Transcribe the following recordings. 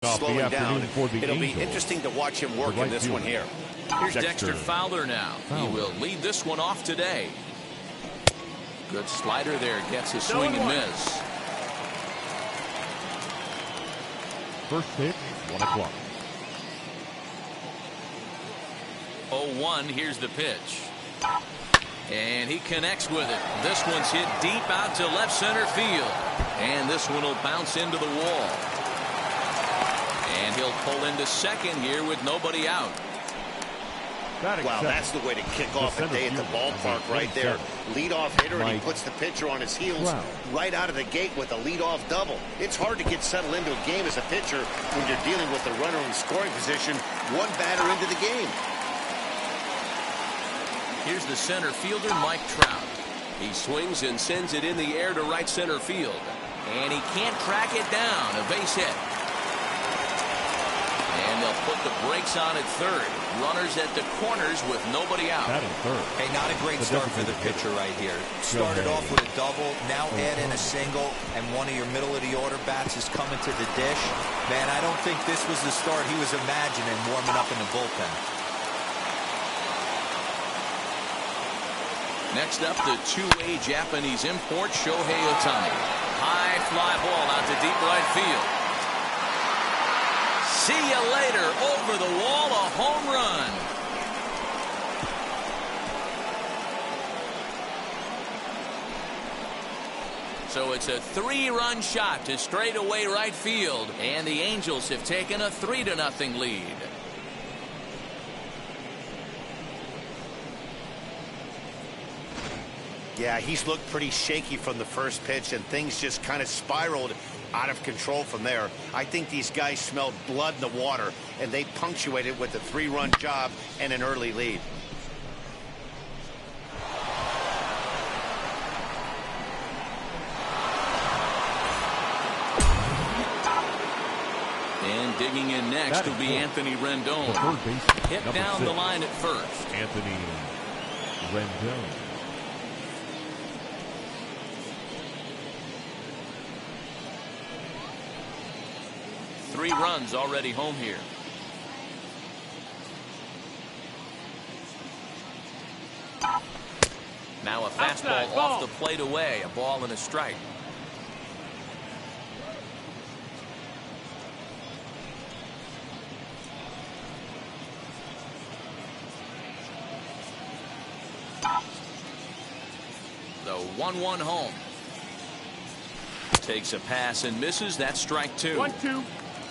slowing down. It'll be interesting to watch him work in this one here. Here's Dexter Fowler now. He will lead this one off today. Good slider there. Gets a swing and miss. First pitch, 1 o'clock. 0-1. Here's the pitch. And he connects with it. This one's hit deep out to left center field. And this one will bounce into the wall. And he'll pull into second here with nobody out. Wow, that's the way to kick off a day at the ballpark right there. Leadoff hitter, and he puts the pitcher on his heels right out of the gate with a leadoff double. It's hard to get settled into a game as a pitcher when you're dealing with a runner in scoring position, one batter into the game. Here's the center fielder, Mike Trout. He swings and sends it in the air to right center field. And he can't track it down. A base hit. And they'll put the brakes on at third. Runners at the corners with nobody out. Hey, not a great start for the pitcher right here. Started off with a double, now add in a single, and one of your middle-of-the-order bats is coming to the dish. Man, I don't think this was the start he was imagining warming up in the bullpen. Next up, the two-way Japanese import, Shohei Ohtani. High fly ball out to deep right field. See you later. Over the wall, a home run. So it's a 3-run shot to straightaway right field. And the Angels have taken a 3-0 lead. Yeah, he's looked pretty shaky from the first pitch, and things just kind of spiraled out of control from there. I think these guys smelled blood in the water, and they punctuated with a 3-run job and an early lead. And digging in next will be Anthony Rendon. Hit down the line at first. Anthony Rendon. Three runs already home here. Now a fastball off the plate away. A ball and a strike. The 1-1 home. Takes a pass and misses. That's strike 2. 1-2.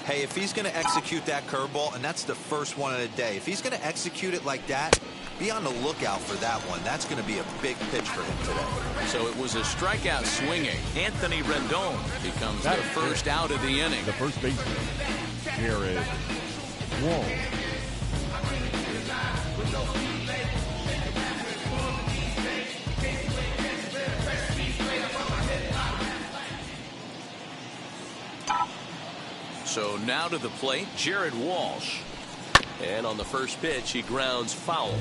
Hey, if he's going to execute that curveball, and that's the first one of the day, if he's going to execute it like that, be on the lookout for that one. That's going to be a big pitch for him today. So it was a strikeout swinging. Anthony Rendon becomes the first out of the inning. The first baseman, Jared Wall. So now to the plate, Jared Walsh. And on the first pitch, he grounds foul.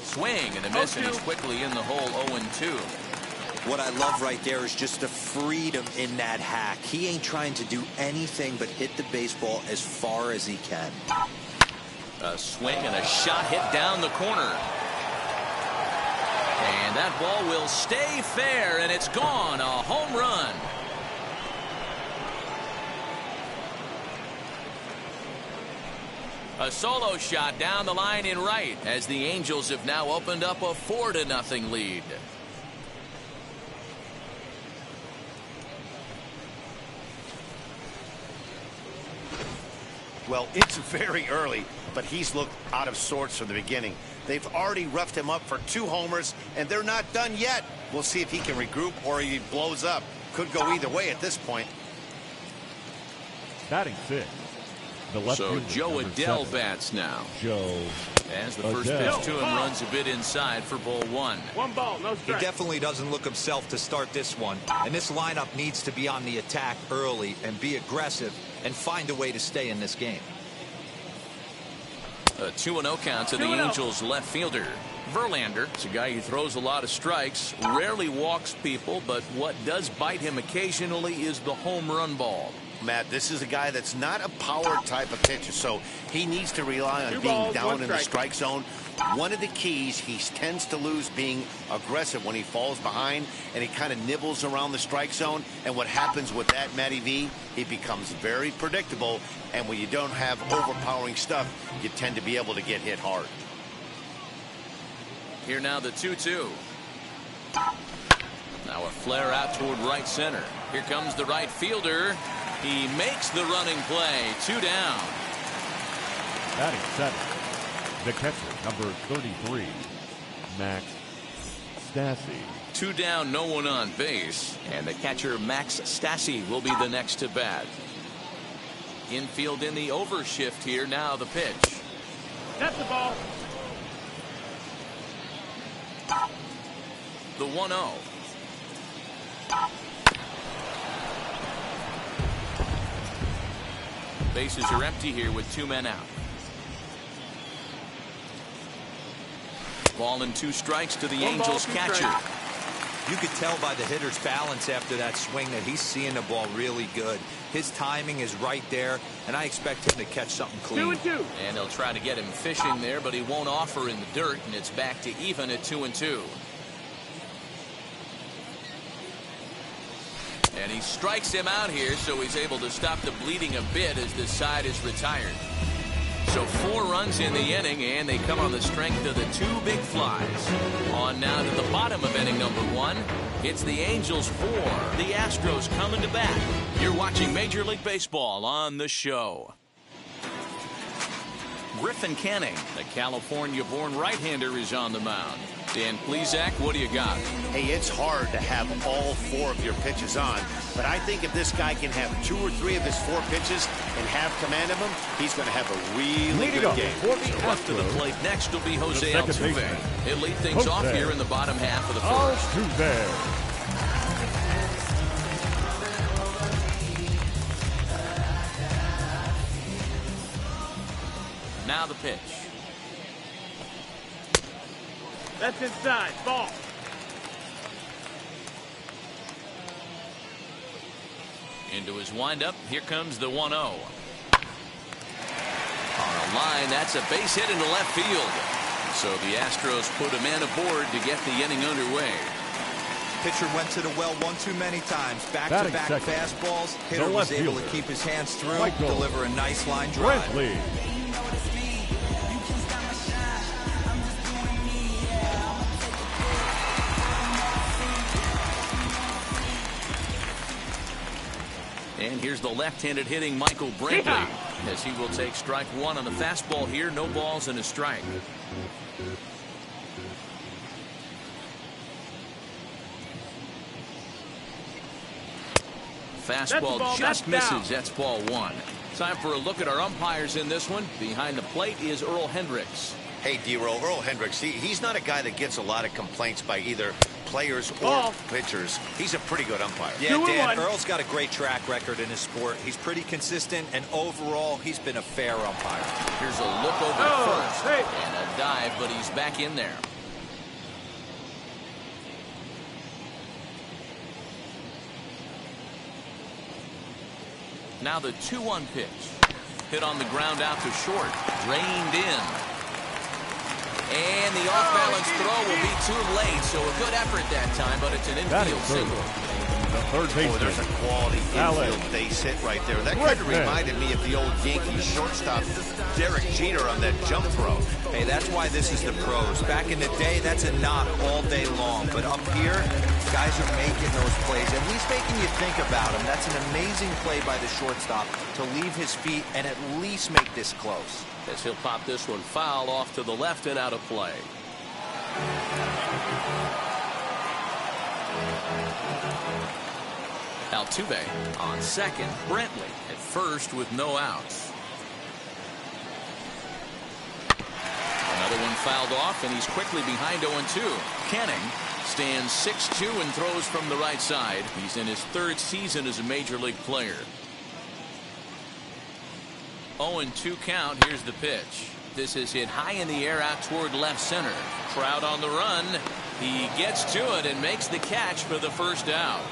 Swing and a miss, and he's quickly in the hole. 0-2. What I love right there is just the freedom in that hack. He ain't trying to do anything but hit the baseball as far as he can. A swing and a shot hit down the corner. And that ball will stay fair, and it's gone. A home run. A solo shot down the line in right as the Angels have now opened up a 4-0 lead. Well, it's very early, but he's looked out of sorts from the beginning. They've already roughed him up for 2 homers, and they're not done yet. We'll see if he can regroup or he blows up. Could go either way at this point. Batting 6. So Joe Adele bats now. Joe As the first pitch to him runs a bit inside for ball 1. 1 ball, no strike. He definitely doesn't look himself to start this one. And this lineup needs to be on the attack early and be aggressive and find a way to stay in this game. A 2-0 count to the Angels left fielder. Verlander is a guy who throws a lot of strikes, rarely walks people, but what does bite him occasionally is the home run ball. Matt, this is a guy that's not a power type of pitcher, so he needs to rely on being down in the strike zone. One of the keys, he tends to lose being aggressive when he falls behind, and he kind of nibbles around the strike zone. And what happens with that, Matty V, it becomes very predictable, and when you don't have overpowering stuff, you tend to be able to get hit hard. Here now the 2-2. Now a flare out toward right center. Here comes the right fielder. He makes the running play. 2 down. Batting seventh, the catcher, number 33, Max Stassi. 2 down, no one on base. And the catcher, Max Stassi, will be the next to bat. Infield in the overshift here. Now the pitch. That's the ball. The 1-0. Bases are empty here with 2 men out. Ball and 2 strikes to the Angels catcher. You could tell by the hitter's balance after that swing that he's seeing the ball really good. His timing is right there, and I expect him to catch something clean. 2-2. And they'll try to get him fishing there, but he won't offer in the dirt, and it's back to even at 2-2. And he strikes him out here, so he's able to stop the bleeding a bit as this side is retired. So 4 runs in the inning, and they come on the strength of the 2 big flies. On now to the bottom of inning number 1. It's the Angels 4. The Astros coming to bat. You're watching Major League Baseball on the show. Griffin Canning, the California-born right-hander, is on the mound. Dan Plesac, what do you got? Hey, it's hard to have all 4 of your pitches on, but I think if this guy can have 2 or 3 of his 4 pitches and have command of them, he's going to have a really good game. So up to the plate next will be Jose Altuve. He'll lead things off here in the bottom half of the first. Altuve. Now the pitch. That's inside. Ball. Into his windup. Here comes the 1-0. On a line, that's a base hit into left field. So the Astros put a man aboard to get the inning underway. Pitcher went to the well one too many times. Back-to-back fastballs. Hitter was able to keep his hands through, deliver a nice line drive. And here's the left-handed hitting Michael Brantley as he will take strike 1 on the fastball here. No balls and a strike. Fastball just misses. That's ball 1. Time for a look at our umpires in this one. Behind the plate is Earl Hendricks. Hey, D-Roll, Earl Hendricks, he's not a guy that gets a lot of complaints by either players or pitchers. He's a pretty good umpire. Yeah, Dan, Earl's got a great track record in his sport. He's pretty consistent, and overall, he's been a fair umpire. Here's a look over at first. And a dive, but he's back in there. Now the 2-1 pitch. Hit on the ground out to short. Drained in. And the off-balance throw will be too late, so a good effort that time, but it's an infield single. The third baseman. There's a quality infield base hit right there. That kind of reminded me of the old Yankees shortstop Derek Jeter on that jump throw. Hey, that's why this is the pros. Back in the day, that's a knock all day long. But up here, guys are making those plays, at least making you think about them. That's an amazing play by the shortstop to leave his feet and at least make this close. As he'll pop this one foul off to the left and out of play. Altuve on second. Brantley at first with no outs. Another one fouled off, and he's quickly behind 0-2. Canning stands 6'2" and throws from the right side. He's in his 3rd season as a major league player. 0-2 count. Here's the pitch. This is hit high in the air out toward left center. Trout on the run. He gets to it and makes the catch for the first out.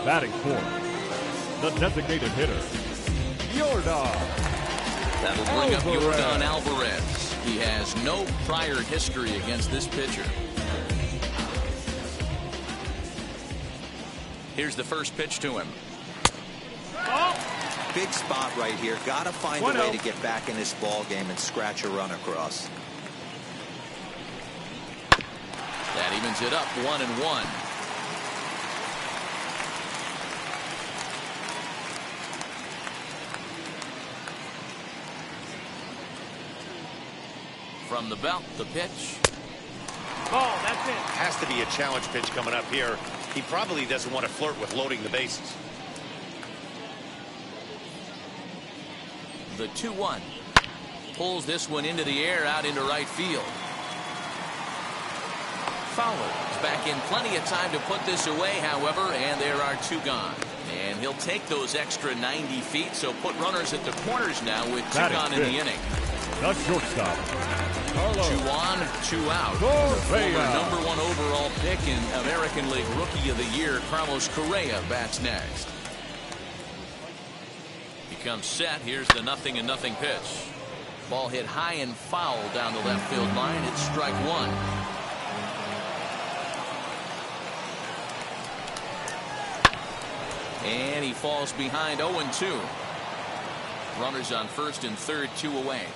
Batting fourth, the designated hitter, Yordan. That'll bring up Yordan Alvarez. He has no prior history against this pitcher. Here's the first pitch to him. Big spot right here. Got to find a way to get back in this ball game and scratch a run across. That evens it up 1-1. From the belt, the pitch. Ball, that's it. Has to be a challenge pitch coming up here. He probably doesn't want to flirt with loading the bases. The 2-1. Pulls this one into the air out into right field. Fowler is back in plenty of time to put this away, however, and there are two gone. And he'll take those extra 90 feet, so put runners at the corners now with two gone in the inning. The shortstop, Carlos. 2 on, 2 out. Correa. Former #1 overall pick in American League Rookie of the Year, Carlos Correa, bats next. He comes set. Here's the 0-0 pitch. Ball hit high and foul down the left field line. It's strike one. And he falls behind 0-2. Runners on first and third, 2 away.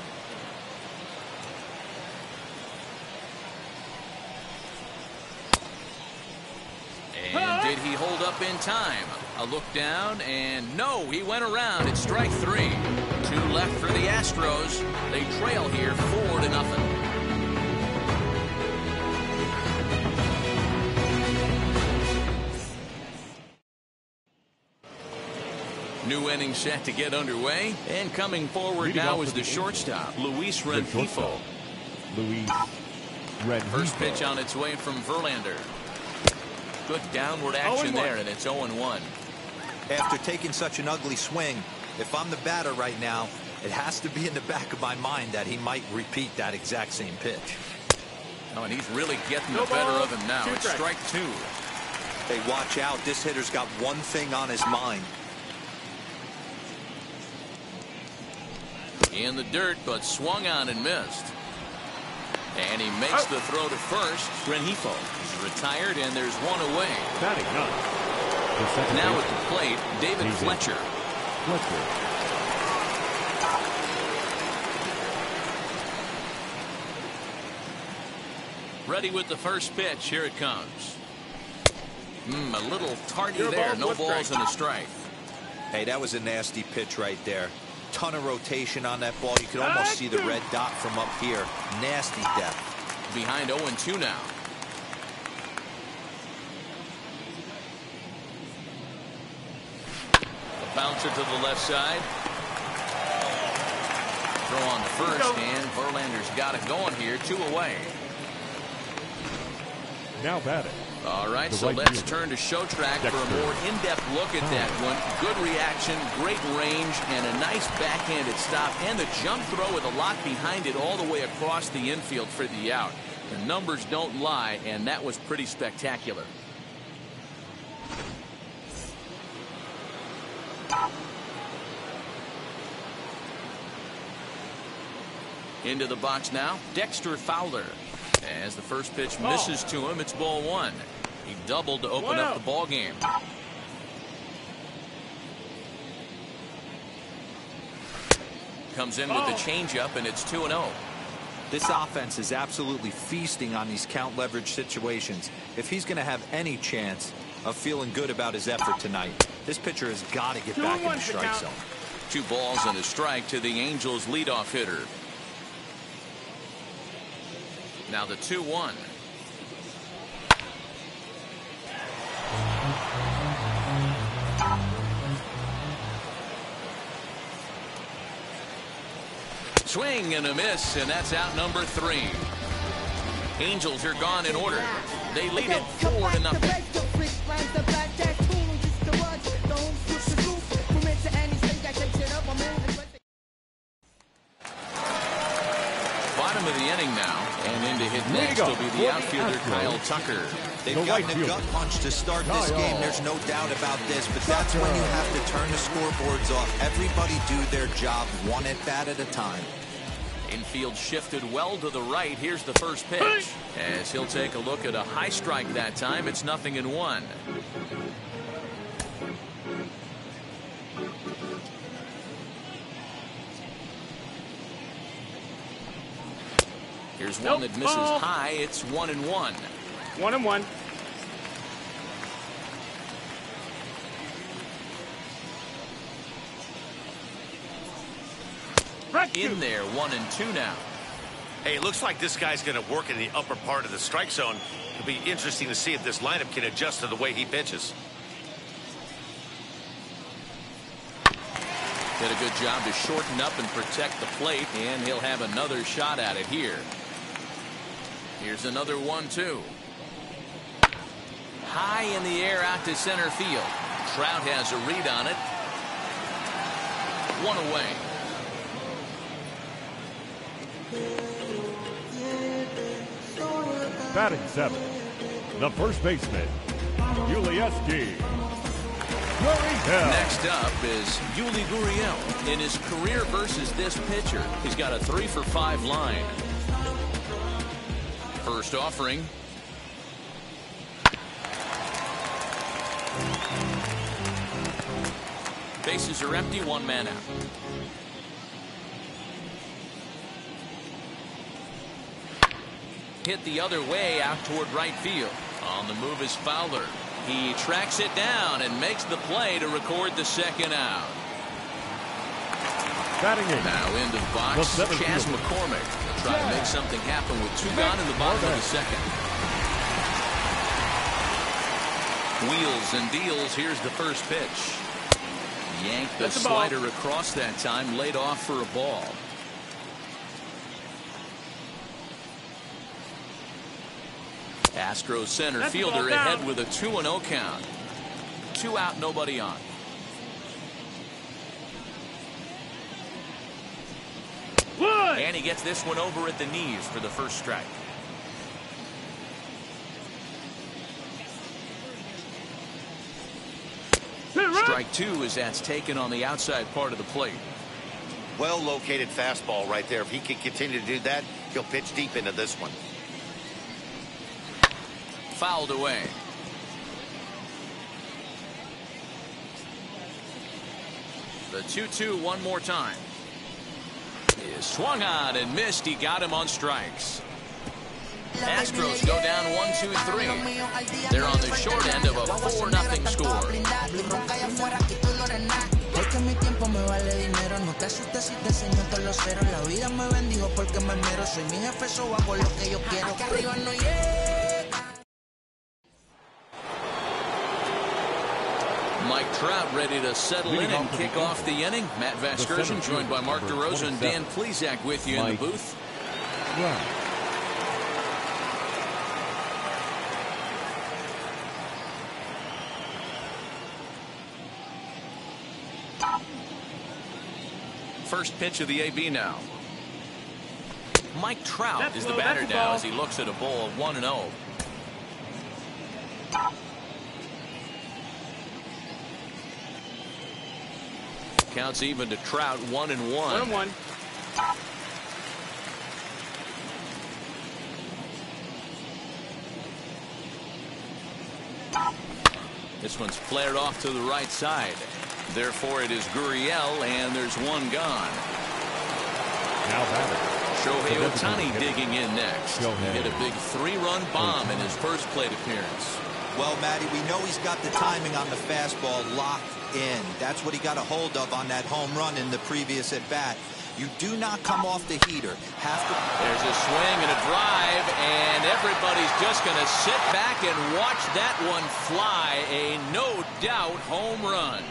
And did he hold up in time? A look down, and no, he went around. It's strike 3. 2 left for the Astros. They trail here 4-0. New inning set to get underway, and coming forward now is the shortstop, Luis Rengifo. First pitch on its way from Verlander. Good downward action there, and it's 0-1. After taking such an ugly swing, if I'm the batter right now, it has to be in the back of my mind that he might repeat that exact same pitch. Oh, and he's really getting the better of him now. It's strike 2. Hey, watch out. This hitter's got one thing on his mind. In the dirt, but swung on and missed. And he makes the throw to first. Rengifo is retired, and there's one away. Batting ninth. Now at the plate, David Fletcher. Ready with the first pitch. Here it comes. A little tardy there. No balls and a strike. Hey, that was a nasty pitch right there. Ton of rotation on that ball. You could almost see the red dot from up here. Nasty depth. Behind 0-2 now. A bouncer to the left side. Throw on the first, and Verlander's got it going here. 2 away. Now batting. All right, so let's turn to show track for a more in-depth look at that one. Good reaction, great range, and a nice backhanded stop, and the jump throw with a lot behind it all the way across the infield for the out. The numbers don't lie, and that was pretty spectacular. Into the box now, Dexter Fowler. As the first pitch misses to him, it's ball 1. He doubled to open up the ball game. Comes in with the changeup, and it's 2-0. This offense is absolutely feasting on these count leverage situations. If he's going to have any chance of feeling good about his effort tonight, this pitcher has got to get back in the strike zone. 2 balls and a strike to the Angels leadoff hitter. Now the 2-1. Swing and a miss, and that's out number 3. Angels are gone in order. They lead it 4-0. bottom of the inning now, and in to hit next will be the outfielder Kyle Tucker. They've gotten a gut punch to start this game. There's no doubt about this, but that's when you have to turn the scoreboards off. Everybody do their job one at bat at a time. Infield shifted well to the right. Here's the first pitch. As he'll take a look at a high strike that time. It's 0-1. Here's one that misses high. It's 1-1. 1-1. In there, 1-2 now. Hey, looks like this guy's going to work in the upper part of the strike zone. It'll be interesting to see if this lineup can adjust to the way he pitches. Did a good job to shorten up and protect the plate, and he'll have another shot at it here. Here's another 1-2. High in the air out to center field. Trout has a read on it. One away. Batting 7, the first baseman, Ulieski. Next up is Yuli Gurriel. In his career versus this pitcher, he's got a 3-for-5 line. First offering. Bases are empty, one man out. Hit the other way out toward right field. On the move is Fowler. He tracks it down and makes the play to record the second out. Batting 8. Now into the box, Chas McCormick. He'll try to make something happen with 2 gone in the bottom of the second. Wheels and deals. Here's the first pitch. Yanked the slider across that time, laid off for a ball. Astros center fielder ahead with a 2-0 count. 2 out, nobody on. And he gets this one over at the knees for the first strike. Strike 2 as that's taken on the outside part of the plate. Well located fastball right there. If he can continue to do that, he'll pitch deep into this one. Fouled away. The 2-2 one more time. He swung on and missed. He got him on strikes. Astros go down 1-2-3. They're on the short end of a 4-0 score. Porque mi tiempo me vale dinero, no te asustes si te enseño todos los ceros. La vida me bendijo porque me mero, soy mi jefe, so hago lo que yo quiero. Que arriba no llega. Mike Trout ready to settle in and kick off the inning. Matt Vasgersian joined by Mark DeRosa and Dan Plesac with you in the booth. First pitch of the AB now. Mike Trout is the batter now as he looks at a ball of 1-0. Counts even to Trout, 1-1. 1-1. This one's flared off to the right side. Therefore, it is Gurriel, and there's one gone. Now batting. Shohei Ohtani digging in next. He hit a big 3-run bomb in his first plate appearance. Well, Matty, we know he's got the timing on the fastball locked in. That's what he got a hold of on that home run in the previous at-bat. You do not come off the heater. There's a swing and a drive, and everybody's just going to sit back and watch that one fly. A no-doubt home run.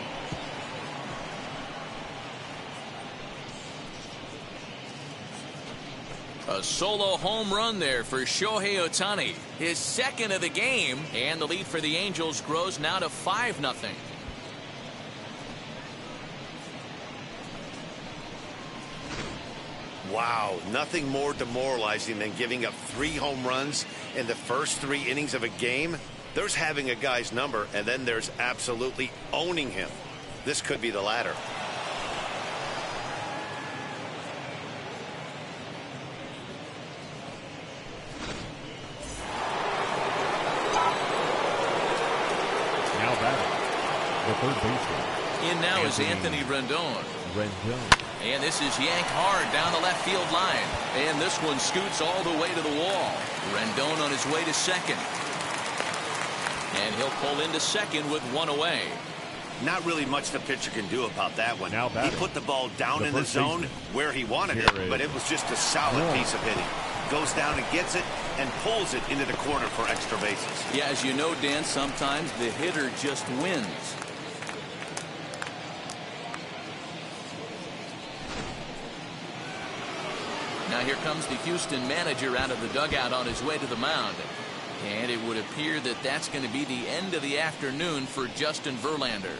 A solo home run there for Shohei Ohtani. His second of the game, and the lead for the Angels grows now to 5-0. Wow, nothing more demoralizing than giving up 3 home runs in the first 3 innings of a game. There's having a guy's number, and then there's absolutely owning him. This could be the latter. Now batting, the third baseman. In now is Anthony Rendon. And this is yanked hard down the left field line. And this one scoots all the way to the wall. Rendon on his way to second. And he'll pull into second with 1 away. Not really much the pitcher can do about that one. Now he put the ball down in the zone where he wanted it, but it was just a solid piece of hitting. Goes down and gets it and pulls it into the corner for extra bases. Yeah, as you know, Dan, sometimes the hitter just wins. Now here comes the Houston manager out of the dugout on his way to the mound. And it would appear that that's going to be the end of the afternoon for Justin Verlander.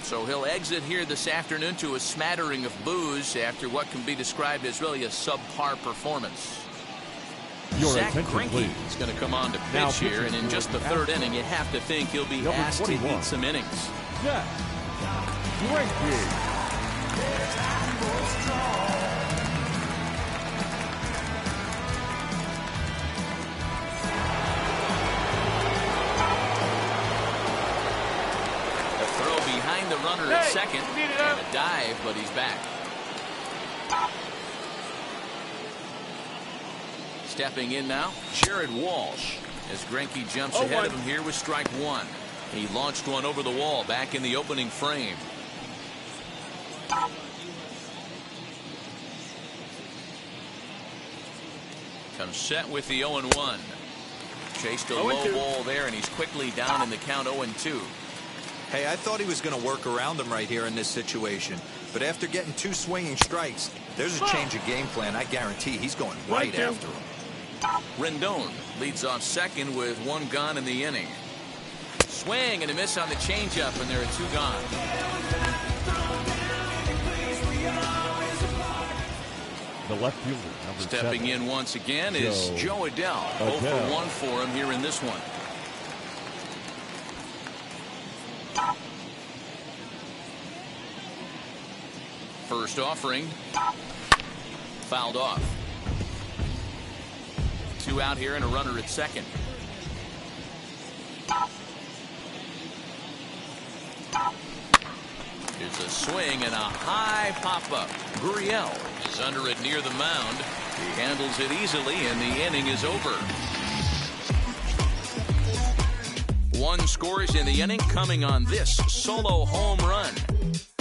So he'll exit here this afternoon to a smattering of boos after what can be described as really a subpar performance. Zach Greinke is going to come on to pitch here, and in just the 3rd inning, you have to think he'll be asked to eat some innings. Zach Greinke. The runner at second, and a dive, but he's back. Stepping in now, Jared Walsh, as Greinke jumps ahead of him here with strike 1. He launched one over the wall back in the opening frame. Comes set with the 0-1. Chased a low ball there, and he's quickly down in the count 0-2. Hey, I thought he was going to work around him right here in this situation. But after getting 2 swinging strikes, there's a change of game plan. I guarantee he's going right after him. Rendon leads off second with 1 gone in the inning. Swing and a miss on the changeup, and there are 2 gone. The left fielder, number Stepping 7. in once again is Joe Adell. 0 for 1 for him here in this one. First offering. Fouled off. 2 out here and a runner at second. Here's a swing and a high pop-up. Gurriel is under it near the mound. He handles it easily, and the inning is over. 1 scores in the inning, coming on this solo home run.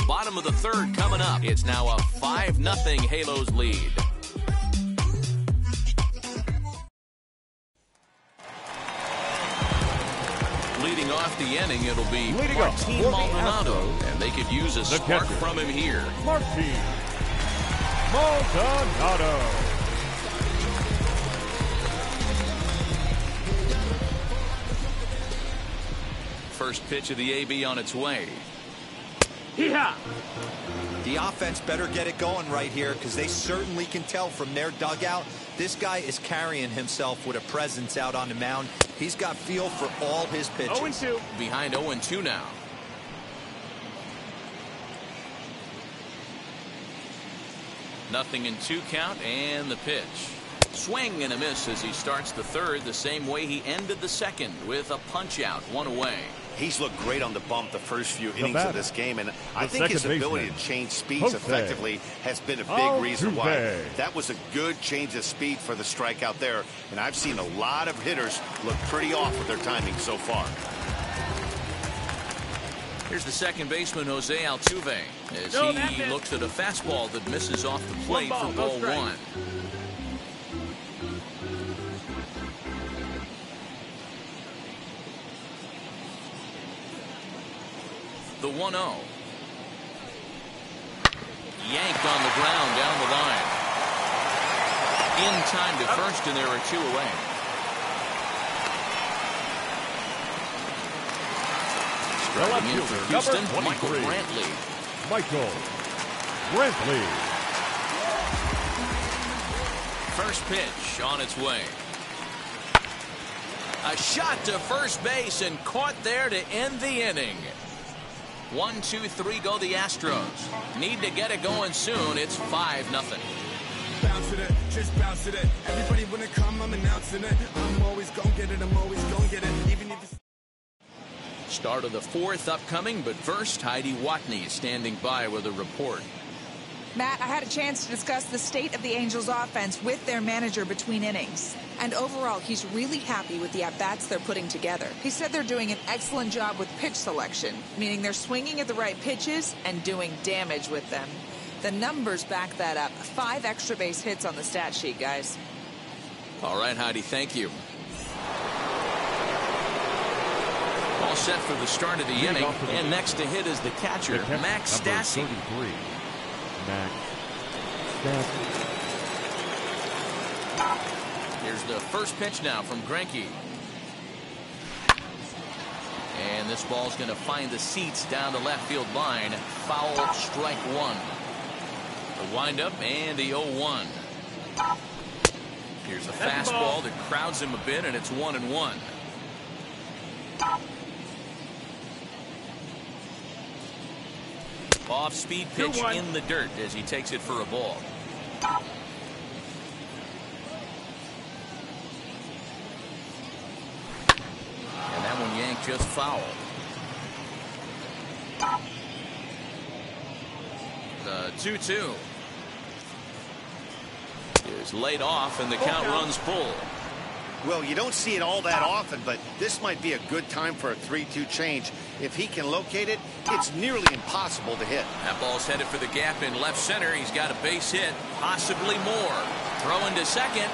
Bottom of the 3rd coming up. It's now a 5-0 Halos lead. Leading off the inning, it'll be Martin Maldonado, and they could use a spark from him here. Martin Maldonado. First pitch of the AB on its way. Yeah. The offense better get it going right here, because they certainly can tell from their dugout this guy is carrying himself with a presence out on the mound. He's got feel for all his pitches. 0-2. Behind 0-2 now. Nothing in 2 count, and the pitch. Swing and a miss as he starts the 3rd the same way he ended the 2nd with a punch out, 1 away. He's looked great on the bump the first few innings of this game, and I think his ability to change speeds effectively has been a big reason why. That was a good change of speed for the strikeout there, and I've seen a lot of hitters look pretty off with their timing so far. Here's the second baseman, Jose Altuve, as he looks at a fastball that misses off the plate for ball 1. The 1-0. Yanked on the ground down the line. In time to first, and there are 2 away. Striking in for Houston, Michael Brantley. Michael Brantley. First pitch on its way. A shot to first base and caught there to end the inning. 1, 2, 3 go the Astros. Need to get it going soon. It's 5-0. Bounce it, just bounce it. Everybody when it come, I'm announcing it. I'm always gonna get it. I'm always gonna get it. Even if it's Start of the 4th upcoming, but first, Heidi Watney standing by with a report. Matt, I had a chance to discuss the state of the Angels offense with their manager between innings. And overall, he's really happy with the at-bats they're putting together. He said they're doing an excellent job with pitch selection, meaning they're swinging at the right pitches and doing damage with them. The numbers back that up. 5 extra base hits on the stat sheet, guys. All right, Heidi, thank you. All set for the start of the inning. And next to hit is the catcher, Max Stassi. Max Stassi. Here's the first pitch now from Greinke. And this ball's going to find the seats down the left field line. Foul, strike 1. The windup and the 0-1. Here's a fastball that crowds him a bit, and it's 1-1. Off-speed pitch in the dirt as he takes it for a ball. And that one yanked just foul. The 2-2 is laid off, and the count runs full. Well, you don't see it all that often, but this might be a good time for a 3-2 change. If he can locate it, it's nearly impossible to hit. That ball's headed for the gap in left center. He's got a base hit, possibly more. Throwing to second.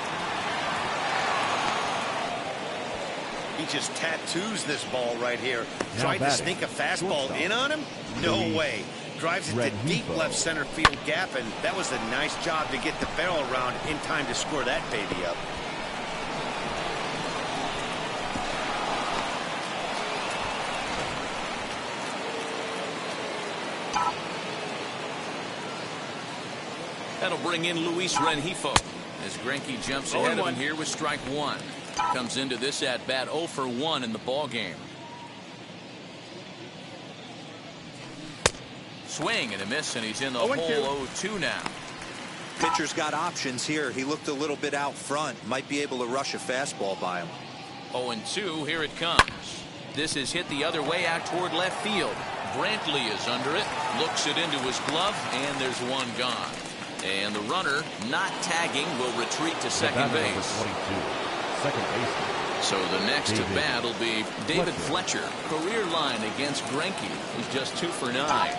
He just tattoos this ball right here. Tried to sneak a fastball in on him? No way. Drives it to deep left center field gap, and that was a nice job to get the barrel around in time to score that baby up. That'll bring in Luis Rengifo as Greinke jumps ahead of him here with strike 1. Comes into this at bat 0 for 1 in the ball game. Swing and a miss, and he's in the hole 0-2 now. Pitcher's got options here. He looked a little bit out front. Might be able to rush a fastball by him. 0-2, here it comes. This is hit the other way out toward left field. Brantley is under it, looks it into his glove, and there's one gone. And the runner, not tagging, will retreat to second base. Second base. So the next at bat will be David Fletcher. Career line against Greinke. He's just 2 for 9.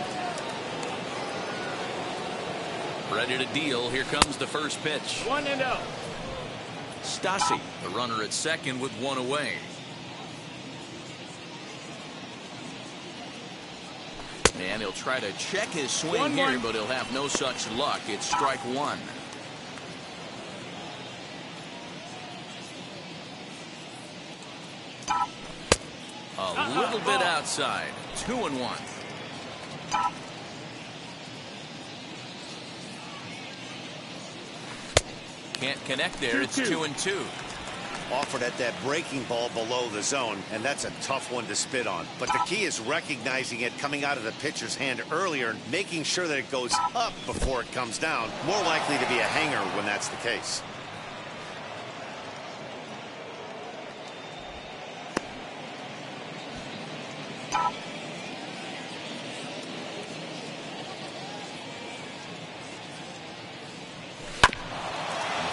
Ready to deal. Here comes the first pitch. 1-0. Stassi, the runner at second with 1 away. And he'll try to check his swing here, but he'll have no such luck. It's strike 1. A little bit outside. 2-1. Can't connect there. It's 2-2. Offered at that breaking ball below the zone, and that's a tough one to spit on. But the key is recognizing it coming out of the pitcher's hand earlier and making sure that it goes up before it comes down. More likely to be a hanger when that's the case.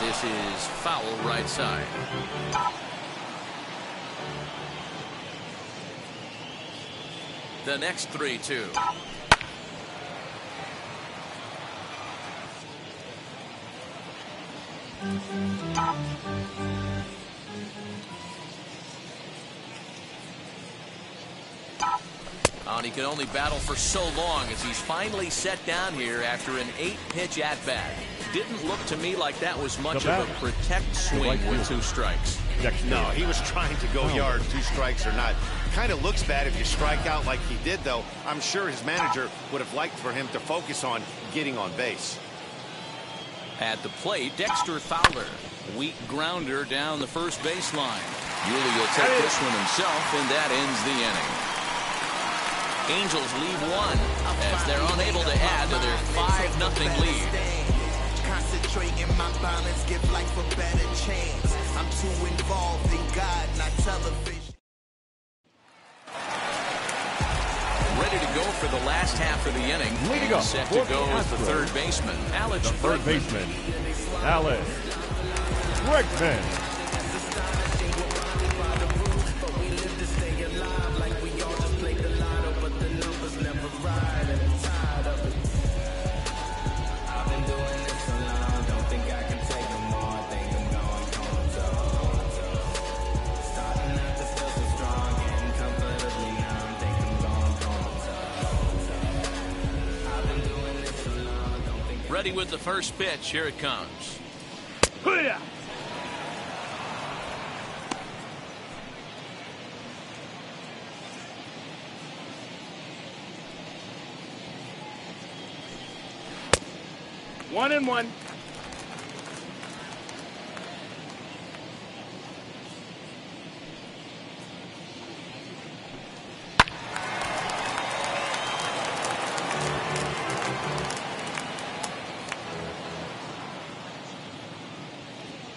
This is foul right side. The next 3-2. And he can only battle for so long as he's finally set down here after an 8-pitch at-bat. Didn't look to me like that was much of a protect swing with 2 strikes. No, he was trying to go yard, 2 strikes or not. Kind of looks bad if you strike out like he did, though. I'm sure his manager would have liked for him to focus on getting on base. At the plate, Dexter Fowler. Weak grounder down the first baseline. Yuli will take this one himself, and that ends the inning. Angels lead one as they're unable to add to their 5-0 lead. Concentrate in my balance, give life a better chance. I'm too involved in God, not television. Ready to go for the last half of the inning. Leading up, set to go is the third baseman, Alex Bregman. Alex Bregman. Ready with the first pitch. Here it comes. Hoo-yah! One and one.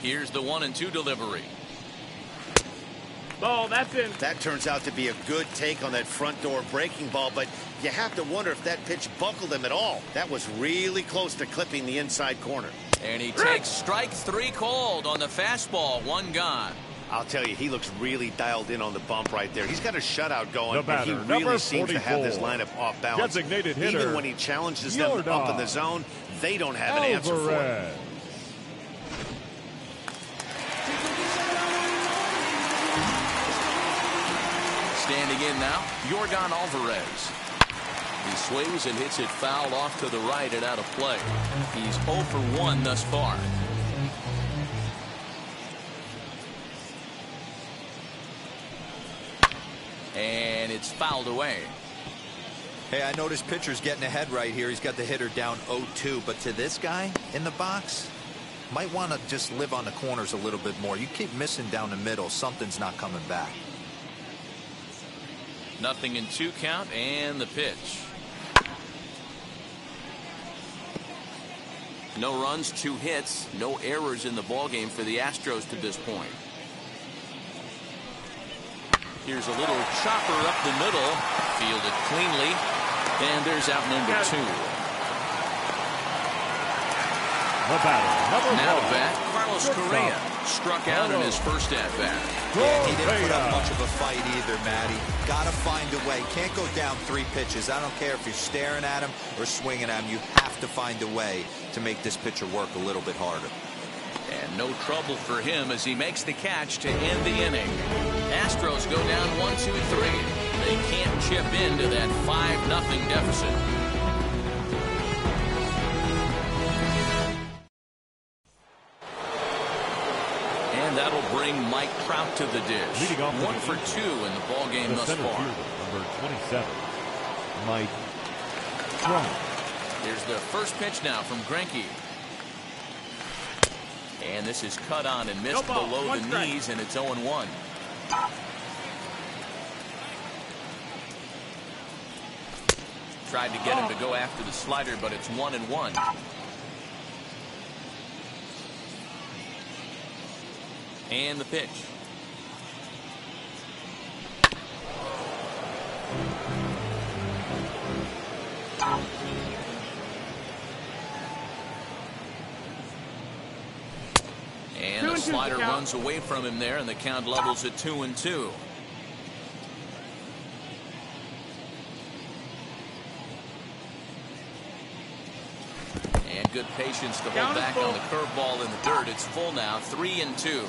Here's the 1-2 delivery. Ball, that's in. That turns out to be a good take on that front door breaking ball, but you have to wonder if that pitch buckled him at all. That was really close to clipping the inside corner. And he takes strike 3 called on the fastball. 1 gone. I'll tell you, he looks really dialed in on the bump right there. He's got a shutout going, The batter, and he really number seems to have this 44. lineup off balance. Designated hitter, Even when he challenges them up in the zone, they don't have an answer for it. Standing in now, Yordan Alvarez. He swings and hits it foul off to the right and out of play. He's 0 for 1 thus far. And it's fouled away. Hey, I noticed pitcher's getting ahead right here. He's got the hitter down 0-2, but to this guy in the box, might want to just live on the corners a little bit more. You keep missing down the middle, something's not coming back. 0-2 count, and the pitch. No runs, 2 hits, no errors in the ballgame for the Astros to this point. Here's a little chopper up the middle, fielded cleanly, and there's out number 2. The batter, number Now 1. to bat, Carlos Correa. Struck out in his first at-bat. Yeah, he didn't put up much of a fight either, Matty. Gotta find a way. Can't go down 3 pitches. I don't care if you're staring at him or swinging at him. You have to find a way to make this pitcher work a little bit harder. And no trouble for him as he makes the catch to end the inning. Astros go down 1-2-3. They can't chip into that 5-0 deficit. And that'll bring Mike Trout to the dish. 1 for 2 in the ballgame thus far. Number 27, Mike Trout. Here's the first pitch now from Greinke. And this is cut on and missed below the knees, and it's 0-1. Tried to get him to go after the slider, but it's 1-1. And the pitch. And the slider runs away from him there, and the count levels at 2-2. And good patience to hold back on the curveball in the dirt. It's full now, 3-2.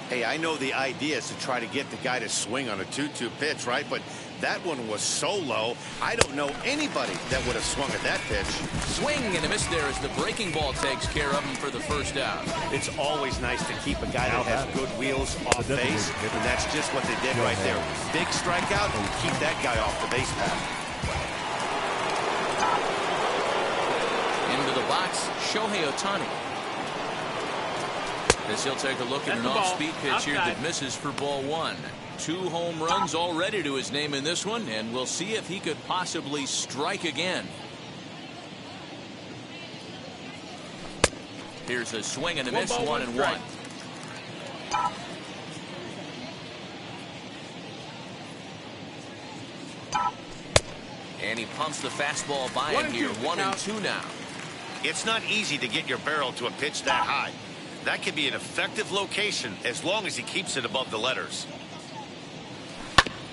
Hey, I know the idea is to try to get the guy to swing on a 2-2 pitch, right? But that one was so low, I don't know anybody that would have swung at that pitch. Swing and a miss there as the breaking ball takes care of him for the first out. It's always nice to keep a guy that has good wheels off base, and that's just what they did right there. Big strikeout, and keep that guy off the base path. Into the box Shohei Ohtani. As he'll take a look at an off-speed pitch here that misses for ball 1. 2 home runs already to his name in this one, and we'll see if he could possibly strike again. Here's a swing and a miss, 1-1. And he pumps the fastball by him here. 1-2 now. It's not easy to get your barrel to a pitch that high. That could be an effective location as long as he keeps it above the letters.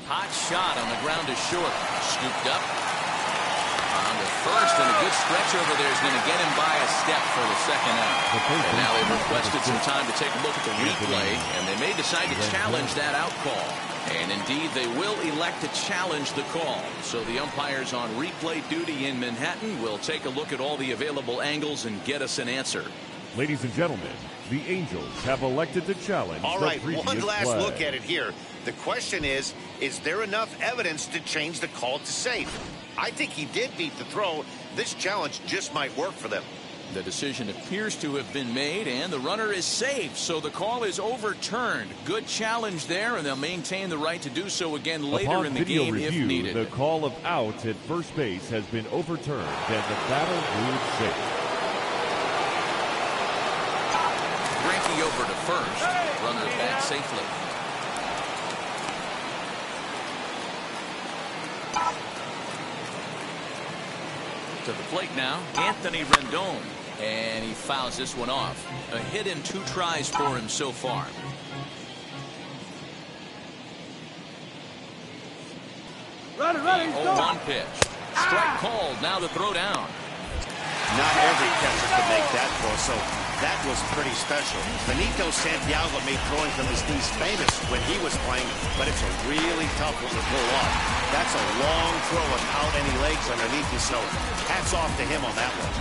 Hot shot on the ground to short. Scooped up. On to first, and a good stretch over there is going to get him by a step for the second out. And now they've requested some time to take a look at the replay, and they may decide to challenge that out call. And indeed, they will elect to challenge the call. So the umpires on replay duty in Manhattan will take a look at all the available angles and get us an answer. Ladies and gentlemen, the Angels have elected to challenge All right, the one last play. look at it here. The question is there enough evidence to change the call to safe? I think he did beat the throw. This challenge just might work for them. The decision appears to have been made, and the runner is safe, so the call is overturned. Good challenge there, and they'll maintain the right to do so again later Upon in the video game review, if needed. the call of out at first base has been overturned, and the batter ruled safe. Greinke over to first. Runner back safely. To the plate now, Anthony Rendon. And he fouls this one off. A hit in 2 tries for him so far. Run, 0-1 pitch. Strike called. Now the throw down. Not every catcher can make that throw, so that was pretty special. Benito Santiago made throwing from his knees famous when he was playing, but it's a really tough one to pull off. That's a long throw without any legs underneath you, so hats off to him on that one.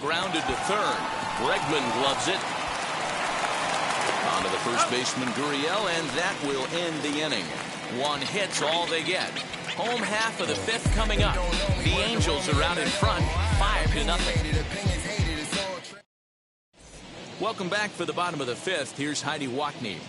Grounded to third. Bregman gloves it. On to the first baseman, Gurriel, and that will end the inning. 1 hit's all they get. Home half of the 5th coming up. The Angels are out in front, 5-0. Welcome back for the bottom of the 5th. Here's Heidi Wackney.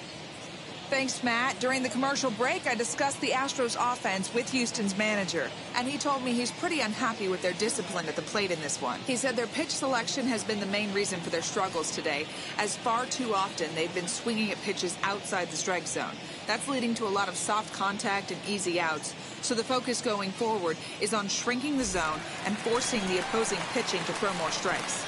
Thanks, Matt. During the commercial break, I discussed the Astros offense with Houston's manager, and he told me he's pretty unhappy with their discipline at the plate in this one. He said their pitch selection has been the main reason for their struggles today, as far too often they've been swinging at pitches outside the strike zone. That's leading to a lot of soft contact and easy outs. So the focus going forward is on shrinking the zone and forcing the opposing pitching to throw more strikes.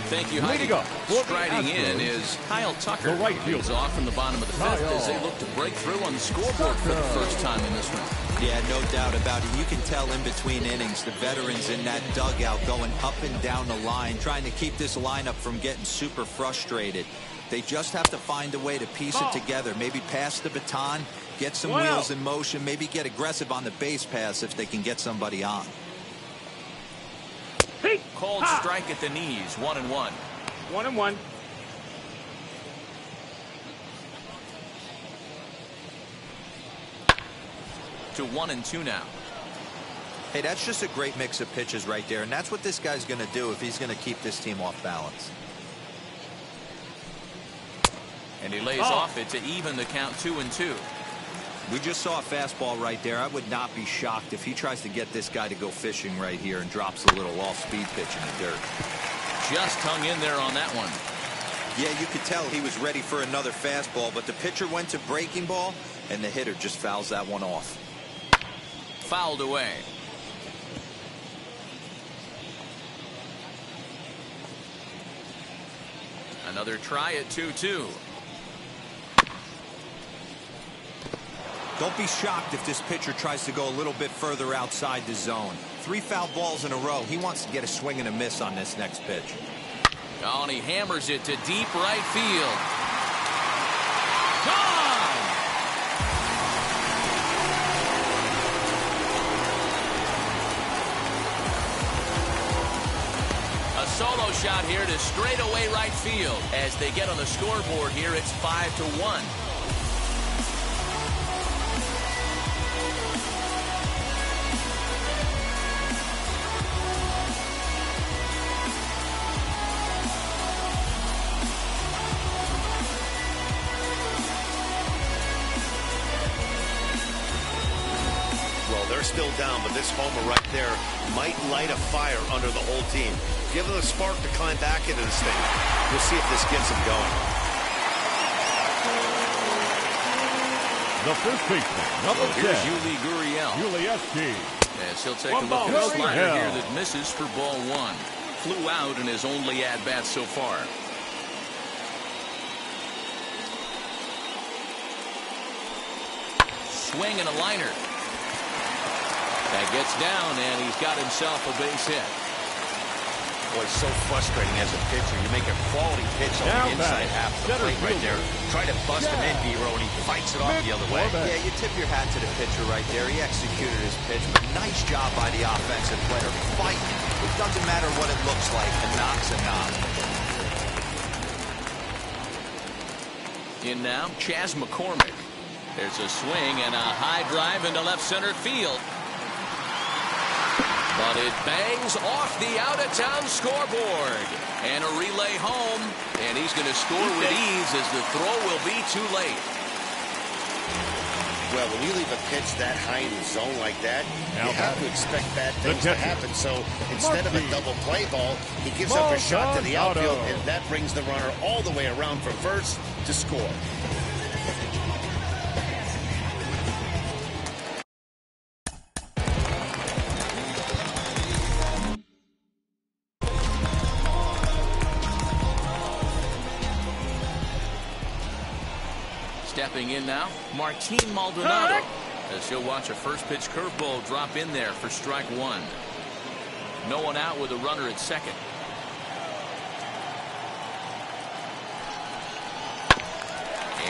Thank you, Heidi. Striding in is Kyle Tucker. The right fields off from the bottom of the 5th as they look to break through on the scoreboard for the first time in this one. Yeah, no doubt about it. You can tell in between innings, the veterans in that dugout going up and down the line, trying to keep this lineup from getting super frustrated. They just have to find a way to piece it together. Maybe pass the baton, get some wheels in motion, maybe get aggressive on the base pass if they can get somebody on. Called strike at the knees, 1-1. 1-1. To 1-2 now. Hey, that's just a great mix of pitches right there, and that's what this guy's going to do if he's going to keep this team off balance. And he lays off it to even the count 2-2. We just saw a fastball right there. I would not be shocked if he tries to get this guy to go fishing right here and drops a little off-speed pitch in the dirt. Just hung in there on that one. Yeah, you could tell he was ready for another fastball, but the pitcher went to breaking ball, and the hitter just fouls that one off. Fouled away. Another try at 2-2. Don't be shocked if this pitcher tries to go a little bit further outside the zone. 3 foul balls in a row. He wants to get a swing and a miss on this next pitch. Oh, and he hammers it to deep right field. Gone! A solo shot here to straightaway right field. As they get on the scoreboard here, it's 5-1. They're still down, but this homer right there might light a fire under the whole team. Give them a spark to climb back into this thing. We'll see if this gets them going. The first baseman, number 10. Here's Yuli Gurriel. Yuli As he'll take a look at a slider here that misses for ball one. Flew out in his only at-bat so far. Swing and a liner. That gets down, and he's got himself a base hit. Boy, it's so frustrating as a pitcher. You make a quality pitch on the inside half of the plate right there. Try to bust him in, D-Row, and he fights it off the other way. Yeah, you tip your hat to the pitcher right there. He executed his pitch, but nice job by the offensive player. Fighting. It doesn't matter what it looks like. A knock's a knock. In now, Chas McCormick. There's a swing and a high drive into left center field. But it bangs off the out-of-town scoreboard. And a relay home. And he's going to score with ease as the throw will be too late. Well, when you leave a pitch that high in the zone like that, you have to expect bad things to happen. So instead of a double play ball, he gives up a shot to the outfield, and that brings the runner all the way around for first to score. Stepping in now, Martin Maldonado. As he'll watch a first pitch curveball drop in there for strike one. No one out with a runner at second.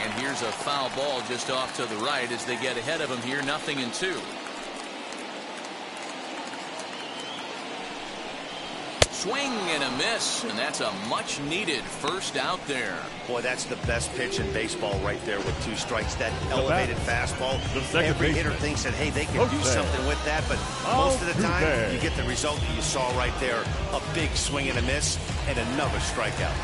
And here's a foul ball just off to the right as they get ahead of him here, 0-2. Swing and a miss, and that's a much needed first out there. Boy, that's the best pitch in baseball right there with 2 strikes. That elevated fastball. Every hitter thinks that, hey, they can do something with that, but most of the time you get the result that you saw right there. A big swing and a miss and another strikeout.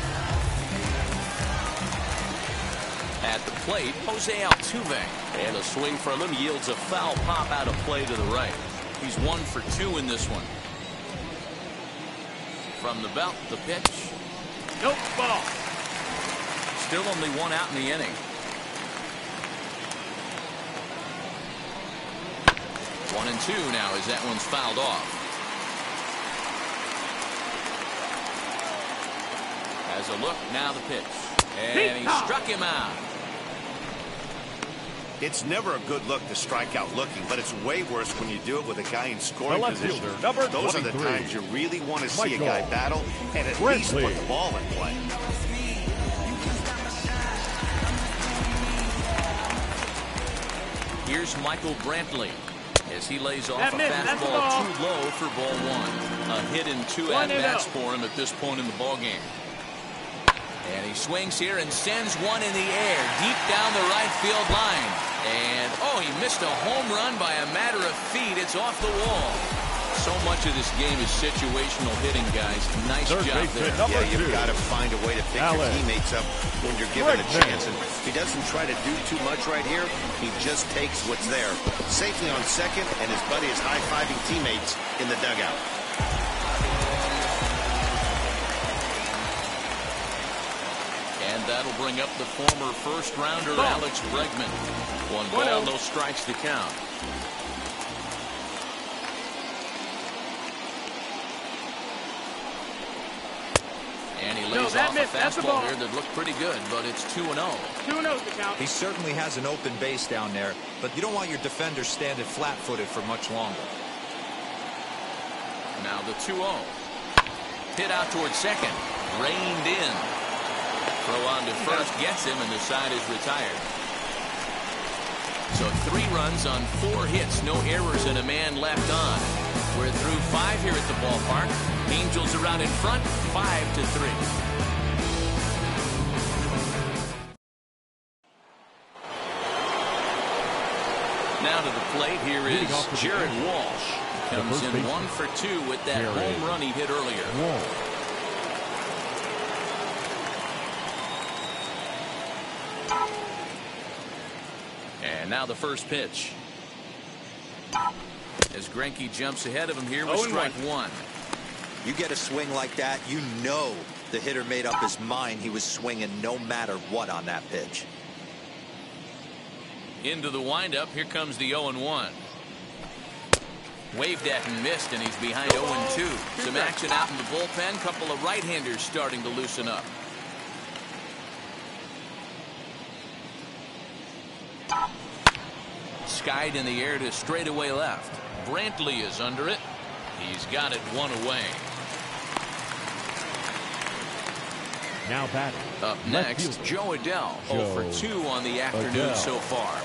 At the plate, Jose Altuve. And a swing from him yields a foul pop out of play to the right. He's 1 for 2 in this one. From the belt, the pitch. Nope, ball. Still only 1 out in the inning. 1-2 now as that one's fouled off. As a look, now the pitch. And he struck him out. It's never a good look to strike out looking, but it's way worse when you do it with a guy in scoring position. Those are the times you really want to see a guy battle and at least put the ball in play. Here's Michael Brantley as he lays off a fastball too low for ball one. A hit in 2 at-bats for him at this point in the ballgame. And he swings here and sends one in the air deep down the right field line. And, oh, he missed a home run by a matter of feet. It's off the wall. So much of this game is situational hitting, guys. Nice job there. Yeah, you've got to find a way to pick your teammates up when you're given a chance. And he doesn't try to do too much right here. He just takes what's there. Safely on second, and his buddy is high-fiving teammates in the dugout. And that'll bring up the former first-rounder Alex Bregman. 1 ball, no strikes to count. And he lays off a fastball here that looked pretty good, but it's 2-0. 2-0 to count. He certainly has an open base down there, but you don't want your defender standing flat-footed for much longer. Now the 2-0. Hit out towards second. Reined in. Throw on to first gets him, and the side is retired. So 3 runs on 4 hits, no errors, and a man left on. We're through 5 here at the ballpark. Angels are out in front, 5-3. Now to the plate, here is Jared Walsh. Comes in 1 for 2 with that home run he hit earlier. And now the first pitch. As Greinke jumps ahead of him here with strike 1. You get a swing like that, you know the hitter made up his mind he was swinging no matter what on that pitch. Into the windup, here comes the 0-1. Waved at and missed, and he's behind 0-2. Some action out in the bullpen. Couple of right-handers starting to loosen up. Skied in the air to straightaway left. Brantley is under it. He's got it 1 away. Now batting. Up next, Joe Adell. 0 for 2 on the afternoon so far.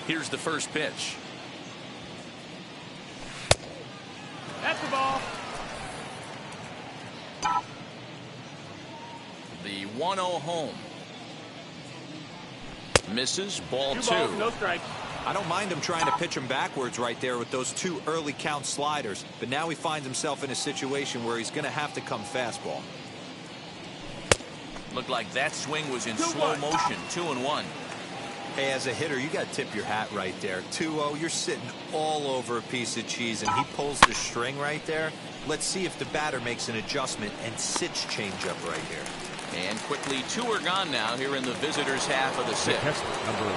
Here's the first pitch. That's the ball. The 1-0 home. Misses, ball 2. 2 balls, no strikes. I don't mind him trying to pitch him backwards right there with those 2 early count sliders, but now he finds himself in a situation where he's going to have to come fastball. Looked like that swing was in slow motion. 2-1. Hey, as a hitter, you got to tip your hat right there. 2-0, you're sitting all over a piece of cheese, and he pulls the string right there. Let's see if the batter makes an adjustment and sits changeup right here. And quickly, 2 are gone now here in the visitors' half of the 6th. Number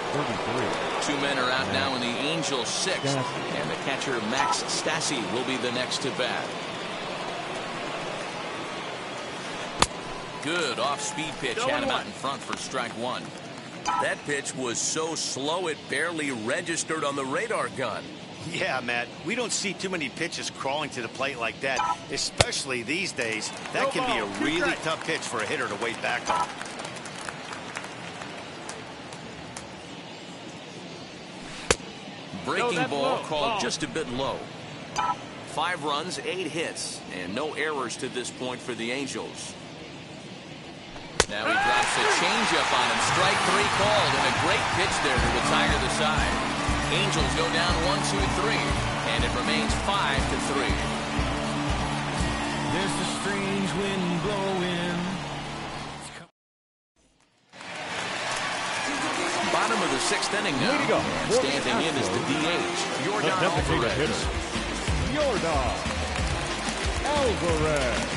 33. 2 men are out now in the Angels' 6th. And the catcher, Max Stassi, will be the next to bat. Good off-speed pitch. Had him out in front for strike 1. That pitch was so slow it barely registered on the radar gun. Yeah, Matt, we don't see too many pitches crawling to the plate like that, especially these days. That can be a really tough pitch for a hitter to wait back on. Breaking ball called just a bit low. 5 runs, 8 hits, and no errors to this point for the Angels. Now he drops a changeup on him. Strike 3 called, and a great pitch there to retire the side. Angels go down 1-2-3, and it remains 5-3. There's a strange wind blowing. Bottom of the 6th inning now. And standing in is the DH, Jordan Alvarez. Jordan Alvarez.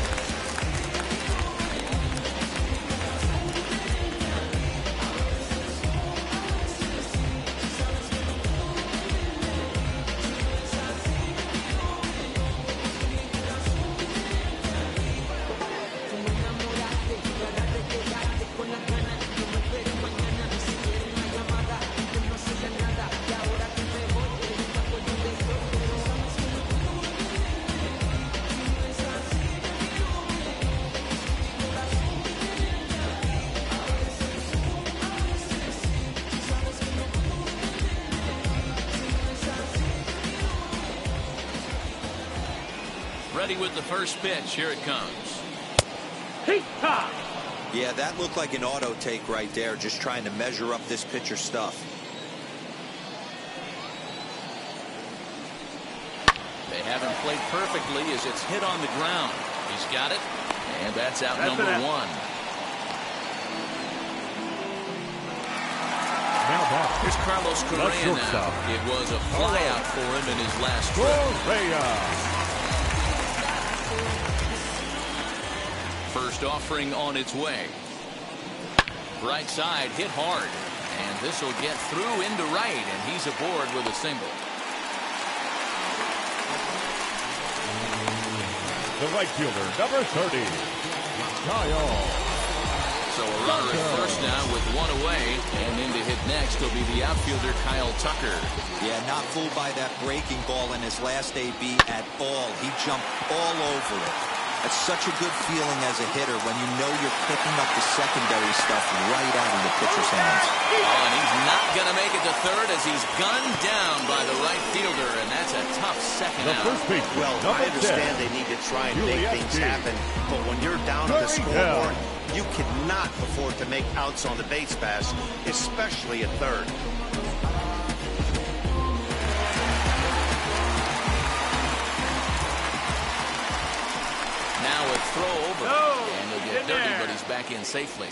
Ready with the first pitch. Here it comes. Yeah, that looked like an auto take right there, just trying to measure up this pitcher stuff. They haven't played perfectly as it's hit on the ground. He's got it, and that's out number 1. Here's Carlos Correa now. It was a flyout for him in his last trip. First offering on its way. Right side hit hard, and this will get through into right, and he's aboard with a single. The right fielder, number 30, Kyle. So a runner at first now with 1 away, and in to hit next will be the outfielder Kyle Tucker. Yeah, not fooled by that breaking ball in his last AB at all. He jumped all over it. That's such a good feeling as a hitter when you know you're picking up the secondary stuff right out of the pitcher's hands. Oh, and he's not going to make it to third as he's gunned down by the right fielder, and that's a tough second out. Well, I understand they need to try and make things happen, but when you're down on the scoreboard, you cannot afford to make outs on the base pass, especially at third. Now a throw over, and they'll get dirty, but he's back in safely.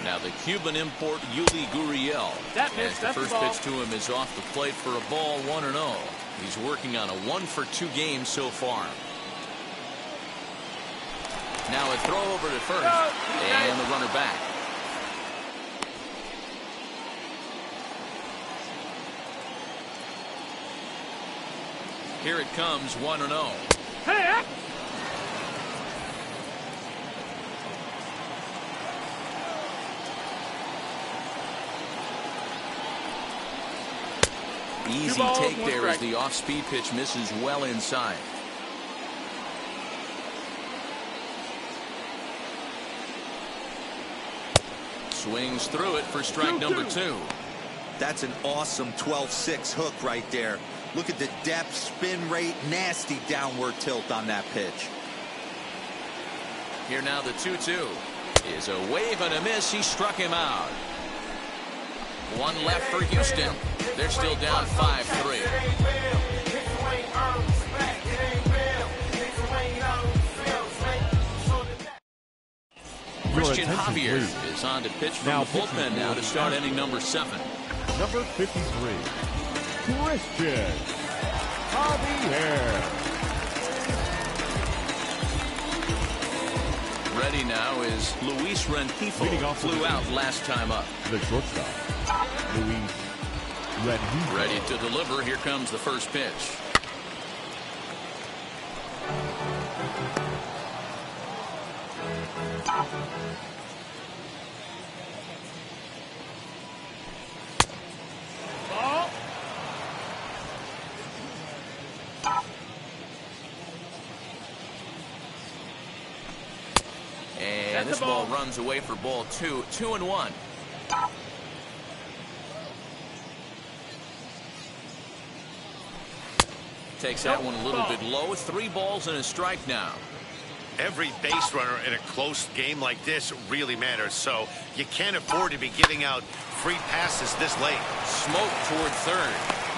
Now the Cuban import Yuli Gurriel. As the first pitch to him is off the plate for a ball, 1-0. He's working on a 1-for-2 game so far. Now a throw over to first, and the runner back. Here it comes, 1-0. Hey! Easy take there as the off-speed pitch misses well inside. Swings through it for strike number 2. That's an awesome 12-6 hook right there. Look at the depth, spin rate, nasty downward tilt on that pitch. Here now the 2-2 is a wave and a miss. He struck him out. One left for Houston. They're still down 5-3. Christian Javier is on to pitch from the bullpen now to start inning number 7. Number 53, Christian Javier. Ready now is Luis Rengifo. Flew out last time up. The shortstop, Luis Rengifo. Ready to deliver. Here comes the first pitch. And this ball runs away for ball 2. 2-1. Takes that one a little bit low. 3 balls and a strike now. Every base runner in a close game like this really matters, so you can't afford to be giving out free passes this late. Smoke toward third.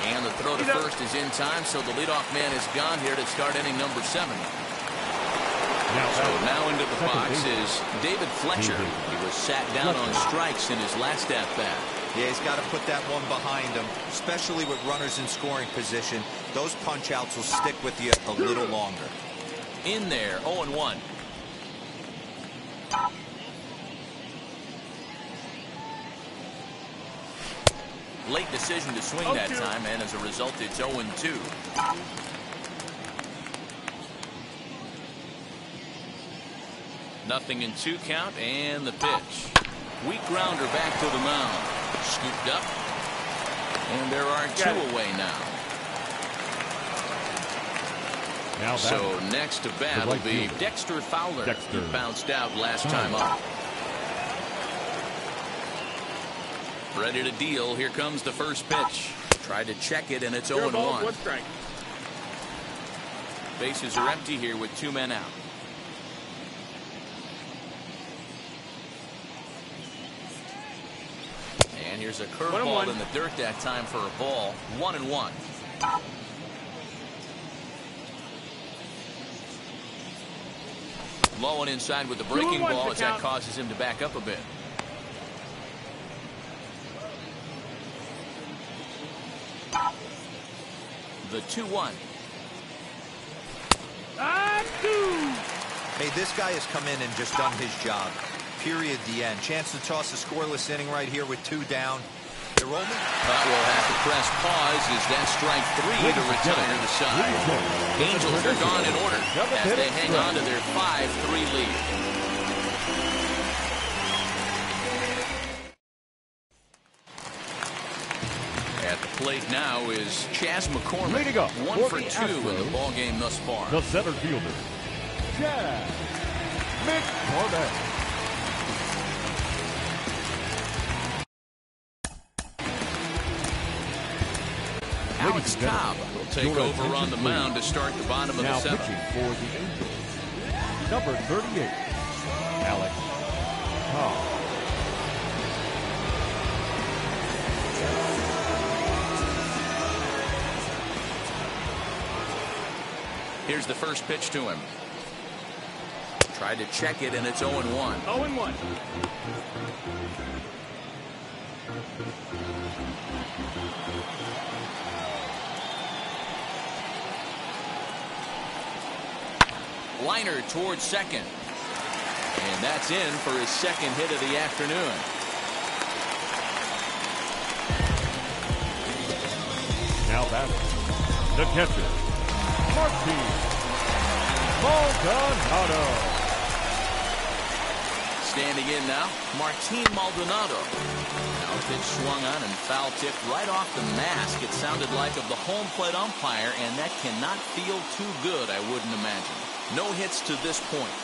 And the throw to first is in time, so the leadoff man is gone here to start inning number 7. So now into the box is David Fletcher. He was sat down on strikes in his last at-bat. Yeah, he's got to put that one behind him, especially with runners in scoring position. Those punch-outs will stick with you a little longer. In there, 0-1. Late decision to swing that time, and as a result, it's 0-2. Nothing in 2 count, and the pitch. Weak grounder back to the mound. Scooped up, and there are 2 away now. So next to bat will be Dexter Fowler. He bounced out last time up. Ready to deal. Here comes the first pitch. Tried to check it, and it's 0-1. Bases are empty here with 2 men out. And here's a curveball in the dirt that time for a ball. 1-1. Low and inside with the breaking ball as that causes him to back up a bit. The 2-1. Hey, this guy has come in and just done his job. Period. The end. Chance to toss a scoreless inning right here with 2 down. They're only. But we'll have to press pause as that strike 3 to retire the side. Angels are gone in order as they hang on to their 5-3 lead. now is Chas McCormick. Leading up 1 for 2 Astros, in the ball game thus far. the center fielder, Chas McCormick. Alex Cobb will take over on the mound to start the bottom of now the seventh. pitching for the Angels, number 38, Alex Cobb. Here's the first pitch to him. Tried to check it, and it's 0-1. 0-1. Liner towards second. And that's in for his second hit of the afternoon. Now batting, the catcher, Martin Maldonado. Standing in now, Martin Maldonado. Now a pitch swung on and foul tipped right off the mask. It sounded like of the home plate umpire, and that cannot feel too good, I wouldn't imagine. No hits to this point.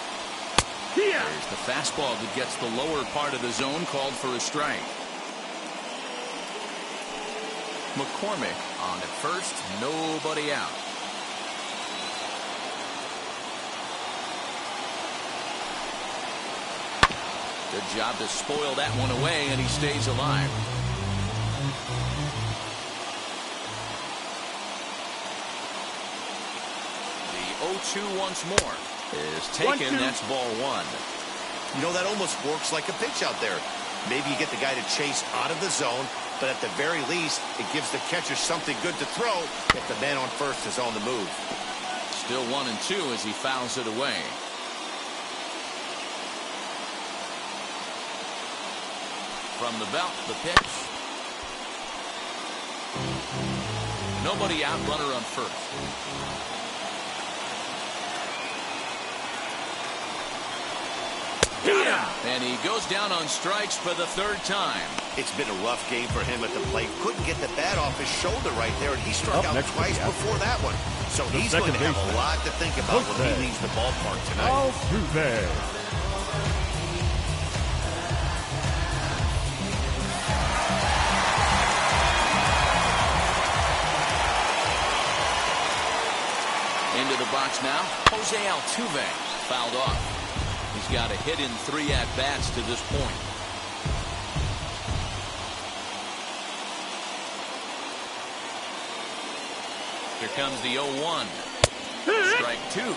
There's the fastball that gets the lower part of the zone, called for a strike. McCormick on at first, nobody out. Good job to spoil that one away, and he stays alive. The 0-2 once more is taken. 1-2. That's ball one. You know, that almost works like a pitch out there. Maybe you get the guy to chase out of the zone, but at the very least, it gives the catcher something good to throw if the man on first is on the move. Still 1-2 as he fouls it away. From the belt, the pitch. Nobody out, runner on first. And he goes down on strikes for the third time. It's been a rough game for him at the plate. Couldn't get the bat off his shoulder right there, and he struck out twice before that one. So he's going to have a lot to think about when he leaves the ballpark tonight. Altuve. Into the box now, Jose Altuve fouled off. He's got a hit in 3 at-bats to this point. Here comes the 0-1. Strike 2.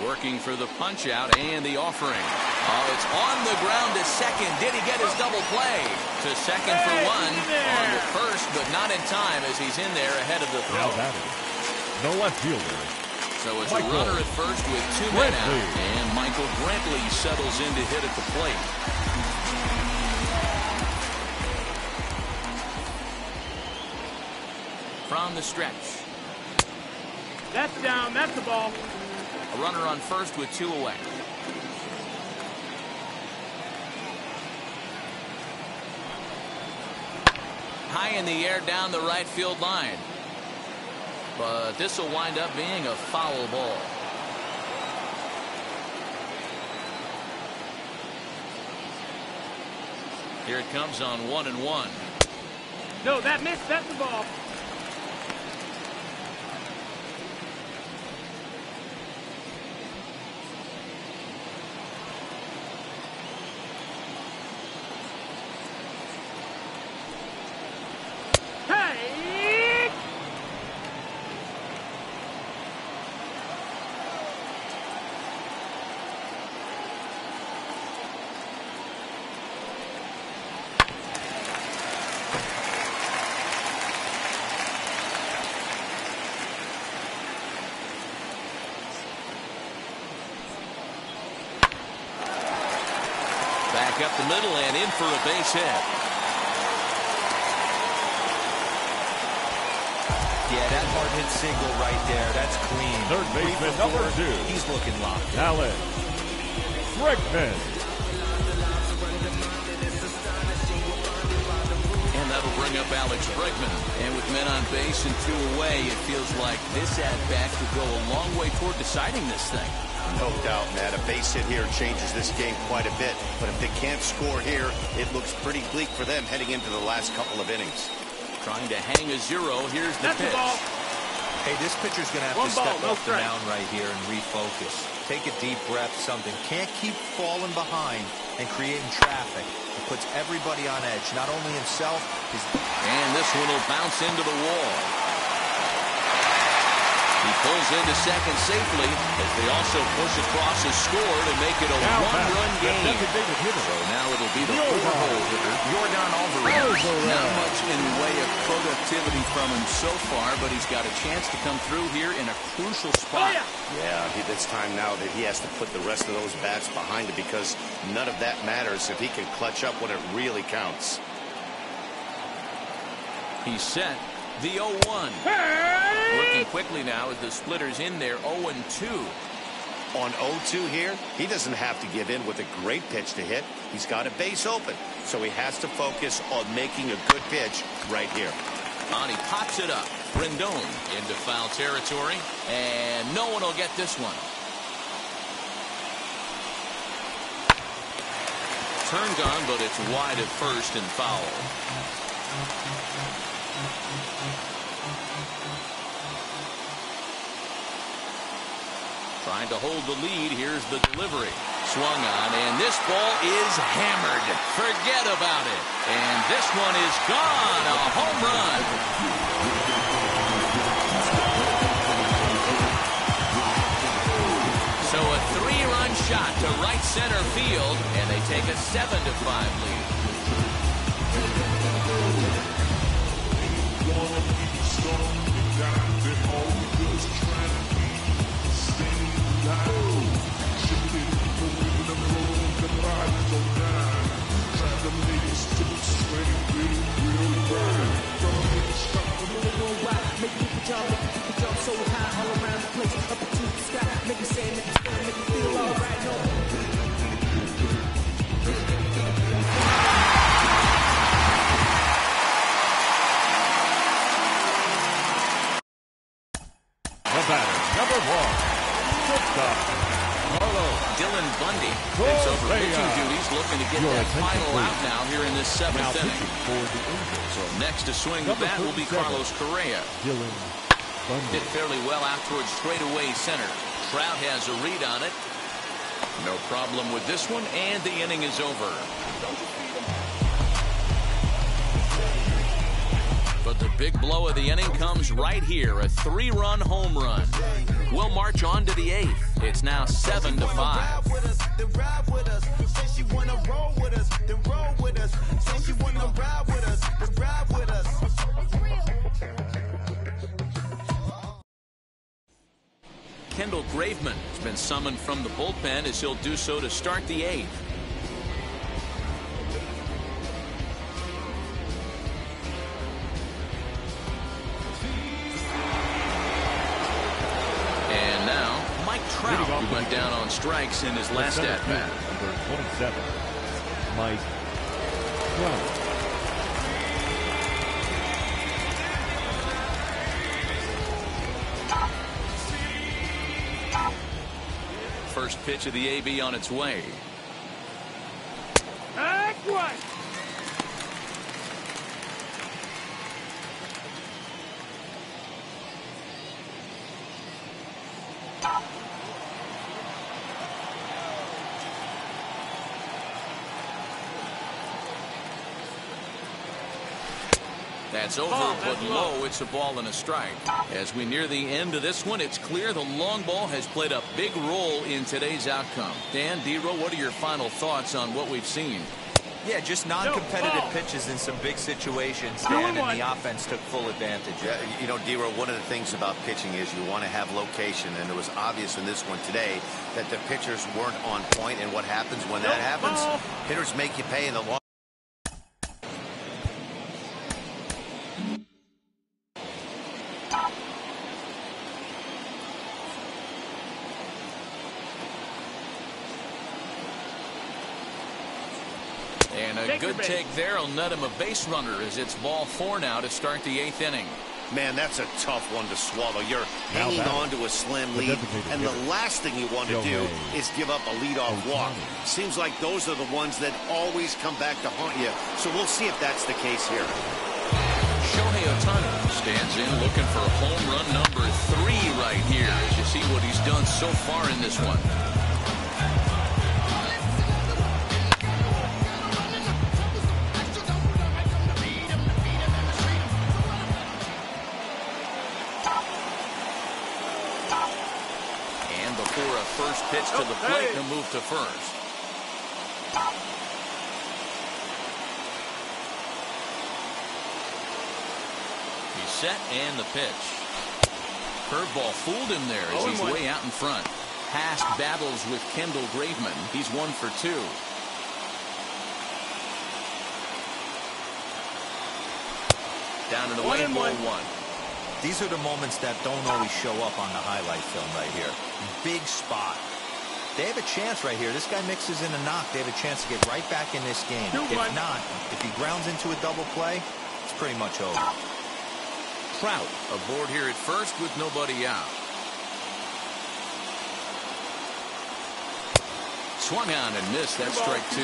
Working for the punch out and the offering. Oh, it's on the ground to second. Did he get his double play? To second for one. On to first, but not in time as he's in there ahead of the throw. Now batting, the left fielder. So it's a runner at first with 2 men out. And Michael Brantley settles in to hit at the plate. From the stretch. That's down. That's the ball. A runner on first with 2 away. High in the air down the right field line. But this will wind up being a foul ball. Here it comes on 1-1. No, that missed. That's the ball. Back up the middle and in for a base hit. Yeah, that hard hit single right there. That's clean. Third baseman number 2. He's looking locked in. Alex Bregman. And that'll bring up Alex Bregman. And with men on base and 2 away, it feels like this at-bat could go a long way toward deciding this thing. No doubt, Matt. A base hit here changes this game quite a bit. But if they can't score here, it looks pretty bleak for them heading into the last couple of innings. Trying to hang a 0. Here's the pitch. Hey, this pitcher's going to have to step off the mound right here and refocus. Take a deep breath, something. Can't keep falling behind and creating traffic. It puts everybody on edge, not only himself. And this one will bounce into the wall. He pulls into second safely as they also push across a score to make it a one-run game. So now it'll be the 4-hole hitter, Yordan Alvarez. Not much in the way of productivity from him so far, but he's got a chance to come through here in a crucial spot. Yeah, it's time now that he has to put the rest of those bats behind it because none of that matters if he can clutch up when it really counts. He's set. The 0-1. Working quickly now as the splitter's in there. 0-2. On 0-2 here, he doesn't have to give in with a great pitch to hit. He's got a base open, so he has to focus on making a good pitch right here. On, he pops it up. Rendon into foul territory, and no one will get this one. Turned on, but it's wide at first and foul. Trying to hold the lead. Here's the delivery. Swung on, and this ball is hammered. Forget about it. And this one is gone. A home run. So a 3-run shot to right center field, and they take a 7-5 lead. Takes over pitching duties, looking to get that final out now here in this 7th inning. Next to swing the bat will be Carlos Correa. Hit fairly well out towards straightaway center. Trout has a read on it. No problem with this one, and the inning is over. But the big blow of the inning comes right here, a 3-run home run. We'll march on to the 8th. It's now 7-5. Kendall Graveman has been summoned from the bullpen as he'll do so to start the 8th. And now, Mike Trout, who went down on strikes in his last at-bat. Number 27, Mike Trout. First pitch of the AB on its way. That's over, but low. It's a ball and a strike. As we near the end of this one, it's clear the long ball has played a big role in today's outcome. Dan, D-Row, what are your final thoughts on what we've seen? Yeah, just non-competitive pitches in some big situations, Dan, and the offense took full advantage. Yeah, you know, D-Row, one of the things about pitching is you want to have location, and it was obvious in this one today that the pitchers weren't on point, and what happens when that happens? Hitters make you pay in the long And a good take there will net him a base runner as it's ball 4 now to start the 8th inning. Man, that's a tough one to swallow. You're hanging on to a slim lead, and the last thing you want to do is give up a leadoff walk. Seems like those are the ones that always come back to haunt you. So we'll see if that's the case here. Shohei Ohtani stands in looking for home run number 3 right here as you see what he's done so far in this one. For a first pitch to the plate and a move to first. He's set and the pitch. Curveball fooled him there as he's way out in front. Hask battles with Kendall Graveman. He's 1 for 2. Down and away, ball 1. These are the moments that don't always show up on the highlight film right here. Big spot. They have a chance right here. This guy mixes in a knock. They have a chance to get right back in this game. If not, if he grounds into a double play, it's pretty much over. Trout aboard here at first with nobody out. Swung on and missed. That's strike 2.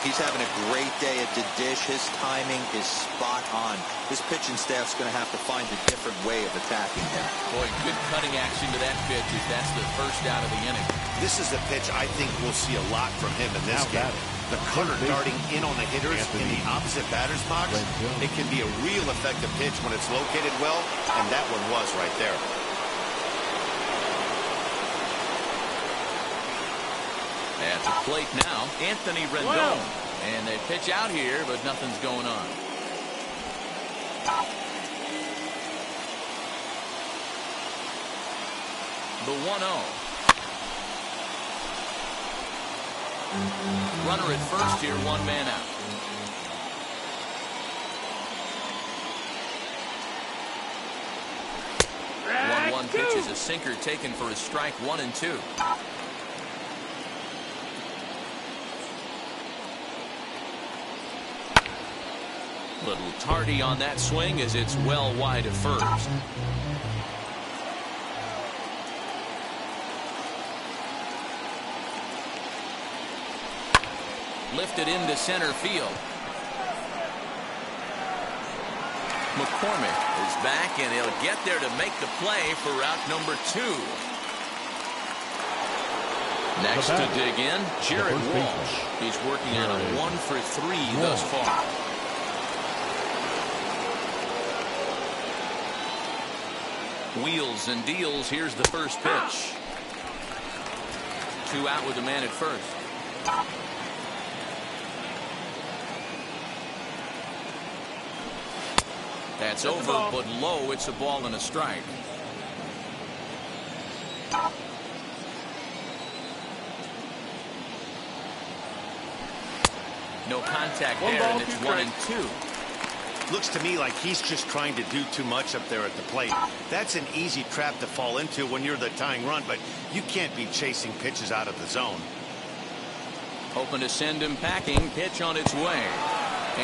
He's having a great day at the dish. His timing is spot on. This pitching staff's going to have to find a different way of attacking him. Boy, good cutting action to that pitch as that's the first out of the inning. This is a pitch I think we'll see a lot from him in this game. The cutter darting in on the hitters in the opposite batter's box. It can be a real effective pitch when it's located well, and that one was right there. At the plate now, Anthony Rendon. And they pitch out here, but nothing's going on. The 1-0. Runner at first here, 1 man out. One pitch is a sinker taken for a strike 1 and 2. Little tardy on that swing as it's well wide of first. Lifted into center field. McCormick is back and he'll get there to make the play for route number 2. Next to dig in, Jared Walsh. He's working on a 1 for 3 thus far. Wheels and deals. Here's the first pitch. 2 out with a man at first. That's over, but low. It's a ball and a strike. No contact there, and it's 1 and 2. Looks to me like he's just trying to do too much up there at the plate. That's an easy trap to fall into when you're the tying run, but you can't be chasing pitches out of the zone. Hoping to send him packing. Pitch on its way.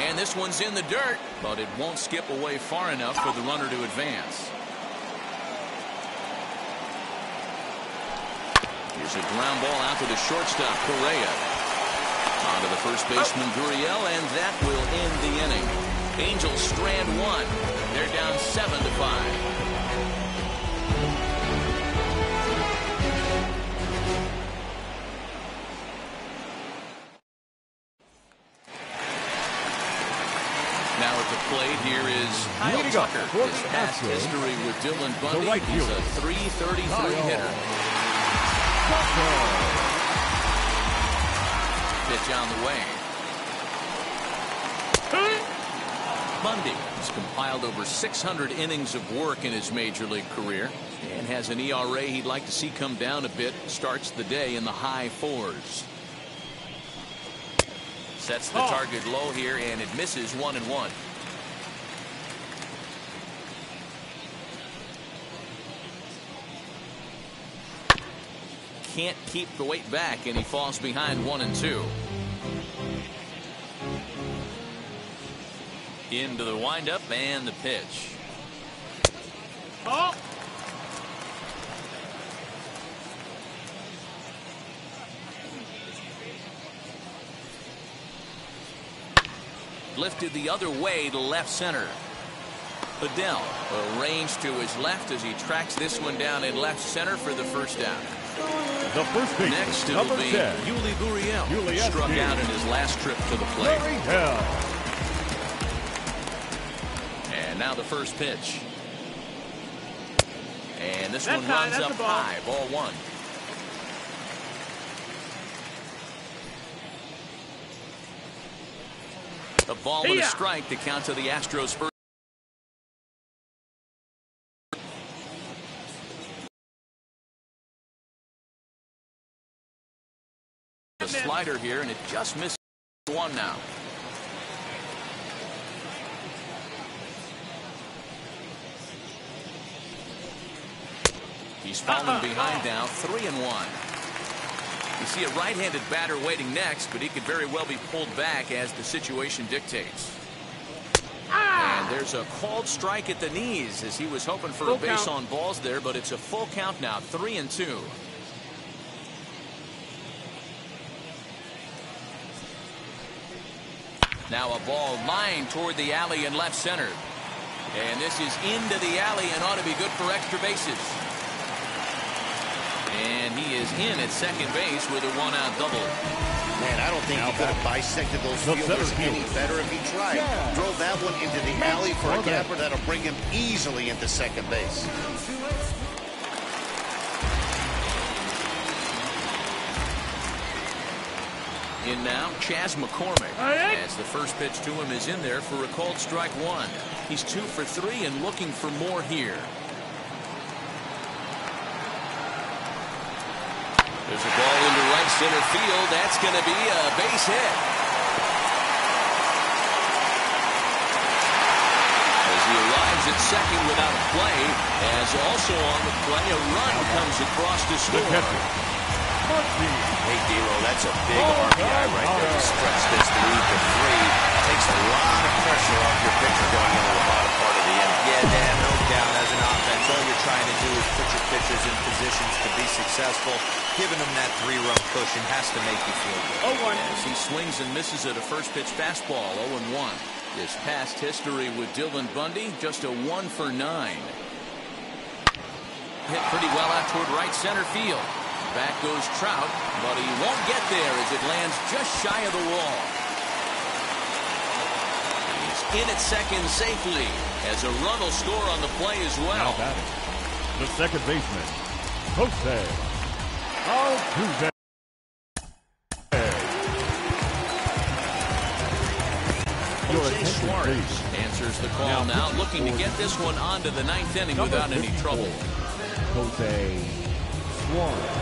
And this one's in the dirt, but it won't skip away far enough for the runner to advance. Here's a ground ball out to the shortstop, Correa. On to the first baseman, Gurriel, and that will end the inning. Angels strand 1. They're down 7-5. Now at the plate, here is Kyle Tucker. His past history with Dylan Bundy. He's a .333 hitter. Pitch on the way. Bundy has compiled over 600 innings of work in his major league career and has an ERA he'd like to see come down a bit. Starts the day in the high 4s. Sets the target low here, and it misses 1-1. Can't keep the weight back, and he falls behind 1-2. Into the windup and the pitch. Oh. Lifted the other way to left center. Adele arranged to his left as he tracks this one down in left center for the first down. The first base. Next it'll be Yuli Gurriel. Struck out in his last trip to the plate. And now the first pitch. And this one runs up high. Ball one. A ball and a strike to count to the Astros first. The slider here, and it just missed one now. He's falling behind now, 3-1. You see a right-handed batter waiting next, but he could very well be pulled back as the situation dictates. And there's a called strike at the knees as he was hoping for a base on balls there, but it's a full count now, 3-2. Now a ball lined toward the alley in left center. And this is into the alley and ought to be good for extra bases. And he is in at second base with a one-out double. Man, I don't think he could have bisected those fielders any better if he tried. Drove that one into the alley for a gapper that'll bring him easily into second base. In now, Chas McCormick. As the first pitch to him is in there for a called strike one. He's 2 for 3 and looking for more here. There's a ball into right center field. That's going to be a base hit. As he arrives at second without a play, as also on the play, a run comes across to score. Hey, D-Lo, that's a big RBI right there to stretch this lead to 3. Takes a lot of pressure off your pitcher going into the bottom part of the inning. Yeah, Dan, no doubt. As an offense, all you're trying to do is put your pitchers in positions to be successful. Giving them that 3-run cushion has to make you feel good. 0-1. As he swings and misses at a first pitch fastball, 0-1. His past history with Dylan Bundy, just a 1 for 9. Hit pretty well out toward right center field. Back goes Trout, but he won't get there as it lands just shy of the wall. He's in at second safely as a run will score on the play as well. The second baseman, Jose Altuve. Jose Suarez answers the call now, looking to get this one onto the 9th inning without any trouble. Jose Suarez.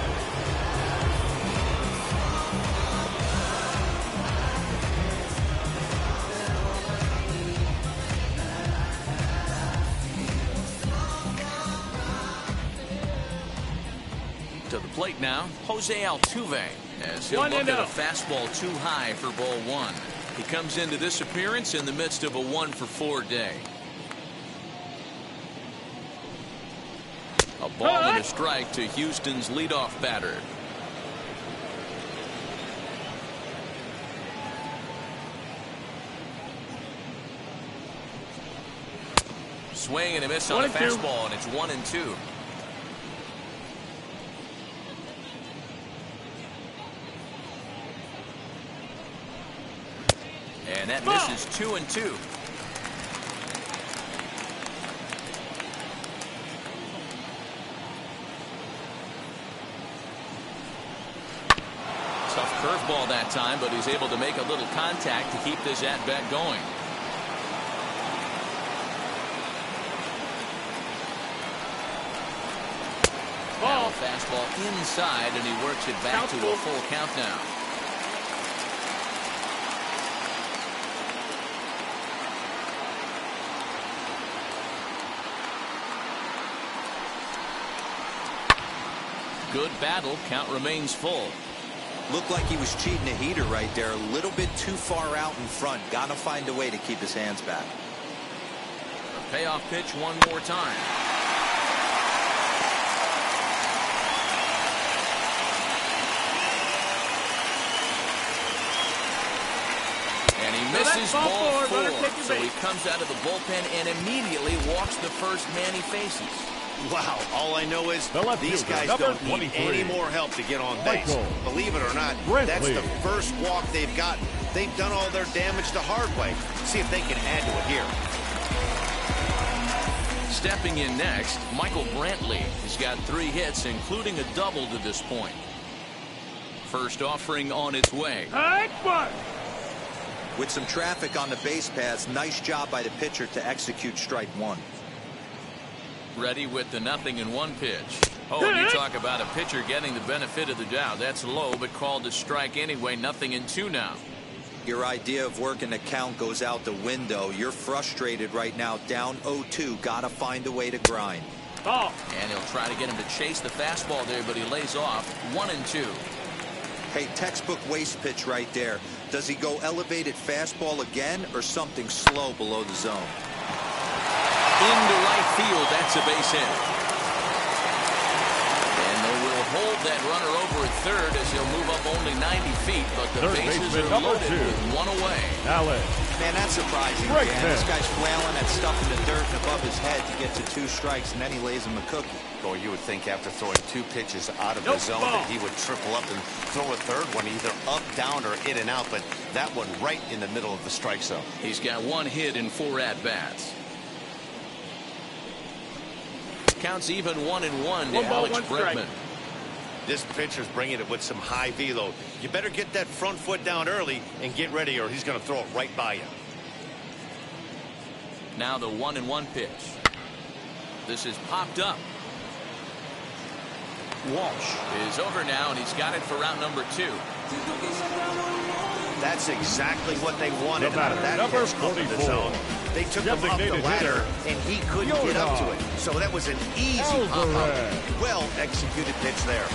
To the plate now, Jose Altuve, as he'll look at a fastball too high for ball one. He comes into this appearance in the midst of a 1 for 4 day. A ball and a strike to Houston's leadoff batter. Swing and a miss on a fastball, and it's 1-2. And that misses 2-2. Tough curveball that time, but he's able to make a little contact to keep this at-bat going. Now a fastball inside, and he works it back to a full count now. Good battle. Count remains full. Looked like he was cheating a heater right there. A little bit too far out in front. Got to find a way to keep his hands back. Payoff pitch one more time. And he misses ball 4. So he comes out of the bullpen and immediately walks the first man he faces. Wow, all I know is these guys don't need any more help to get on base. Believe it or not, that's the first walk they've gotten. They've done all their damage the hard way. See if they can add to it here. Stepping in next, Michael Brantley. He's got 3 hits, including a double to this point. First offering on its way. With some traffic on the base paths, nice job by the pitcher to execute strike 1. Ready with the 0-1 pitch. Oh, and you talk about a pitcher getting the benefit of the doubt. That's low, but called a strike anyway. 0-2 now. Your idea of working the count goes out the window. You're frustrated right now, down 0-2. Got to find a way to grind. Ball. And he'll try to get him to chase the fastball there, but he lays off. 1-2. Hey, textbook waste pitch right there. Does he go elevated fastball again or something slow below the zone? Into right field, that's a base hit. And they will hold that runner over at third as he'll move up only 90 feet, but the bases are loaded with 1 away. Alex. Man, that's surprising. This guy's flailing at stuff in the dirt and above his head to get to 2 strikes, and then he lays him a cookie. Boy, you would think after throwing 2 pitches out of the zone that he would triple up and throw a third one, either up, down, or in and out, but that one right in the middle of the strike zone. He's got 1 hit in 4 at-bats. Counts even 1-1 to Alex Bregman. This pitcher's bringing it with some high velo. You better get that front foot down early and get ready, or he's going to throw it right by you. Now the 1-1 pitch. This is popped up. Walsh is over now, and he's got it for round number 2. That's exactly what they wanted out of that pitch up in the zone. They took him up the ladder, and he couldn't get up to it. So that was an easy pop-up. Well-executed pitch there.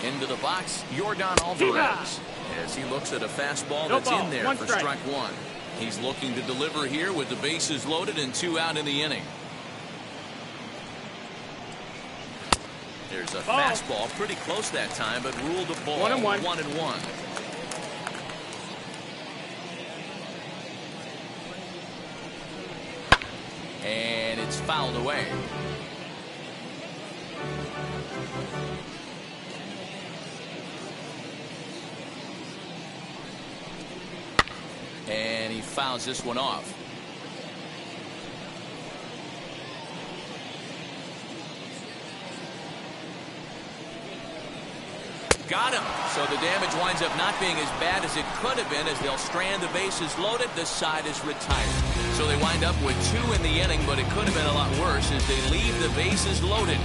Into the box, Yordan Alvarez. As he looks at a fastball that's in there for strike 1. He's looking to deliver here with the bases loaded and 2 out in the inning. There's a fastball pretty close that time, but ruled a ball. 1-1. And it's fouled away. And he fouls this one off. Got him. So the damage winds up not being as bad as it could have been, as they'll strand the bases loaded. This side is retired. So they wind up with 2 in the inning, but it could have been a lot worse as they leave the bases loaded.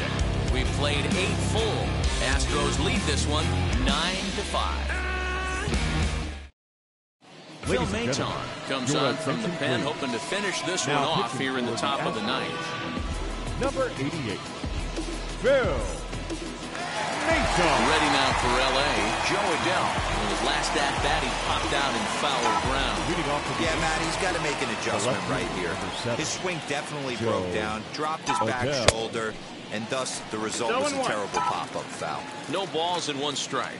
We've played 8 full. Astros lead this one 9-5. Phil Maton comes on from the pen, hoping to finish this one off here in the top of the 9th. Number 88, Phil Maton. Ready now for L.A., Joe Adell. In his last at-bat, he popped out in foul ground. Yeah, Matt, he's got to make an adjustment right here. His swing definitely broke down, dropped his back shoulder, and thus the result was a terrible pop-up foul. No balls and 1 strike.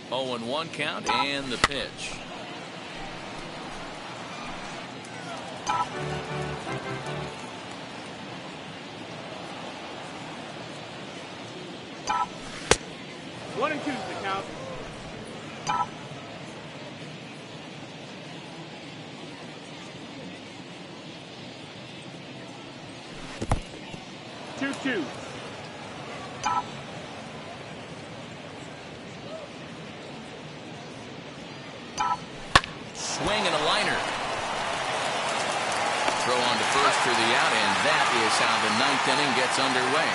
0-1 count and the pitch. One and 2's the count. Two. Swing and a liner. Throw on to first for the out, and that is how the 9th inning gets underway.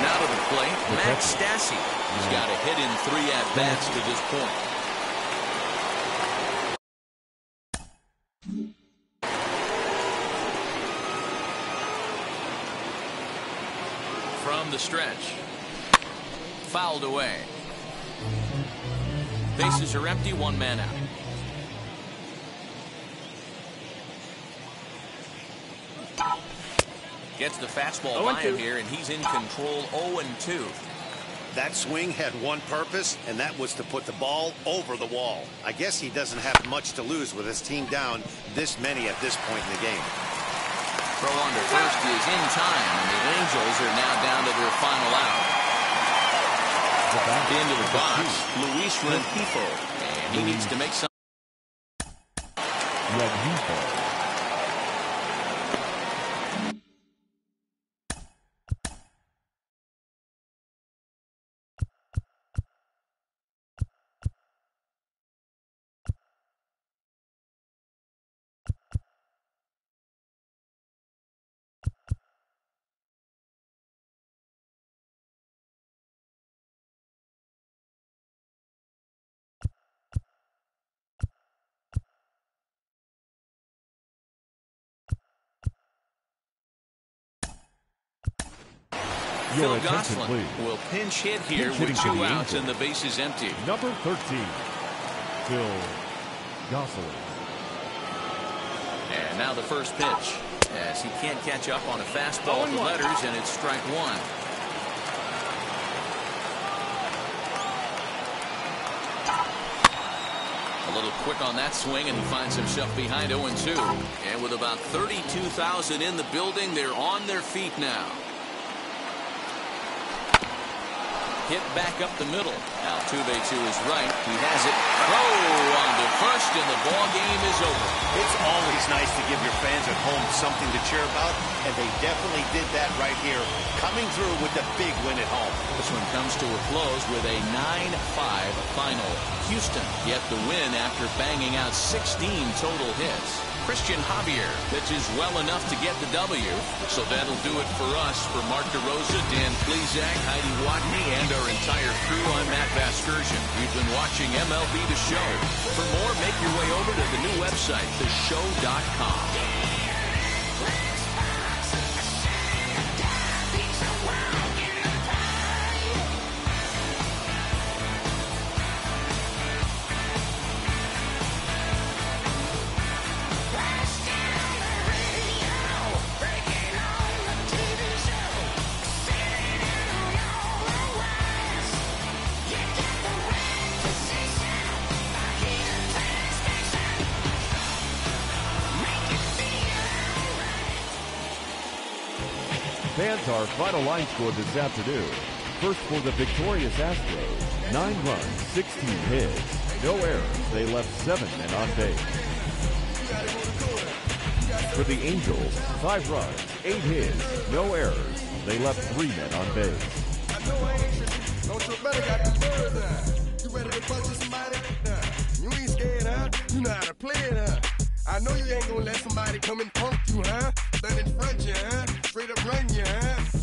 Now to the plate, Max Stassi. He's got a hit in 3 at-bats to this point. the stretch. Fouled away. Bases are empty, one man out. Gets the fastball by him here, and he's in control. 0-2. That swing had one purpose, and that was to put the ball over the wall. I guess he doesn't have much to lose with his team down this many at this point in the game. Throw on to first is in time, and the Angels are now down to their final out. Into the box, Luis Rengifo, and he needs to make some. Rengifo. Phil Gosselin will pinch hit here with 2 outs and the base is empty. Number 13, Phil Gosselin. And now the first pitch, as he can't catch up on a fastball with the letters, and it's strike one. A little quick on that swing, and he finds himself behind 0-2. And with about 32,000 in the building, they're on their feet now. Hit back up the middle. Altuve to his right. He has it. Throw on to first, and the ball game is over. It's always nice to give your fans at home something to cheer about, and they definitely did that right here, coming through with the big win at home. This one comes to a close with a 9-5 final. Houston get the win after banging out 16 total hits. Christian Javier pitches well enough to get the W. So that'll do it for us. For Mark DeRosa, Dan Plesac, Heidi Watney, and our entire crew, I'm Matt Vasgersian. You've been watching MLB The Show. For more, make your way over to the new website, theshow.com. Fans, our final line score this afternoon. First for the victorious Astros, 9 runs, 16 hits, no errors. They left 7 men on base. For the Angels, 5 runs, 8 hits, no errors. They left 3 men on base. You ready to punch somebody? You ain't scared, huh? You know how to play it, huh? I know you ain't gonna let somebody come and punk you, huh? Stand in front of you, huh? Straight up run you, huh?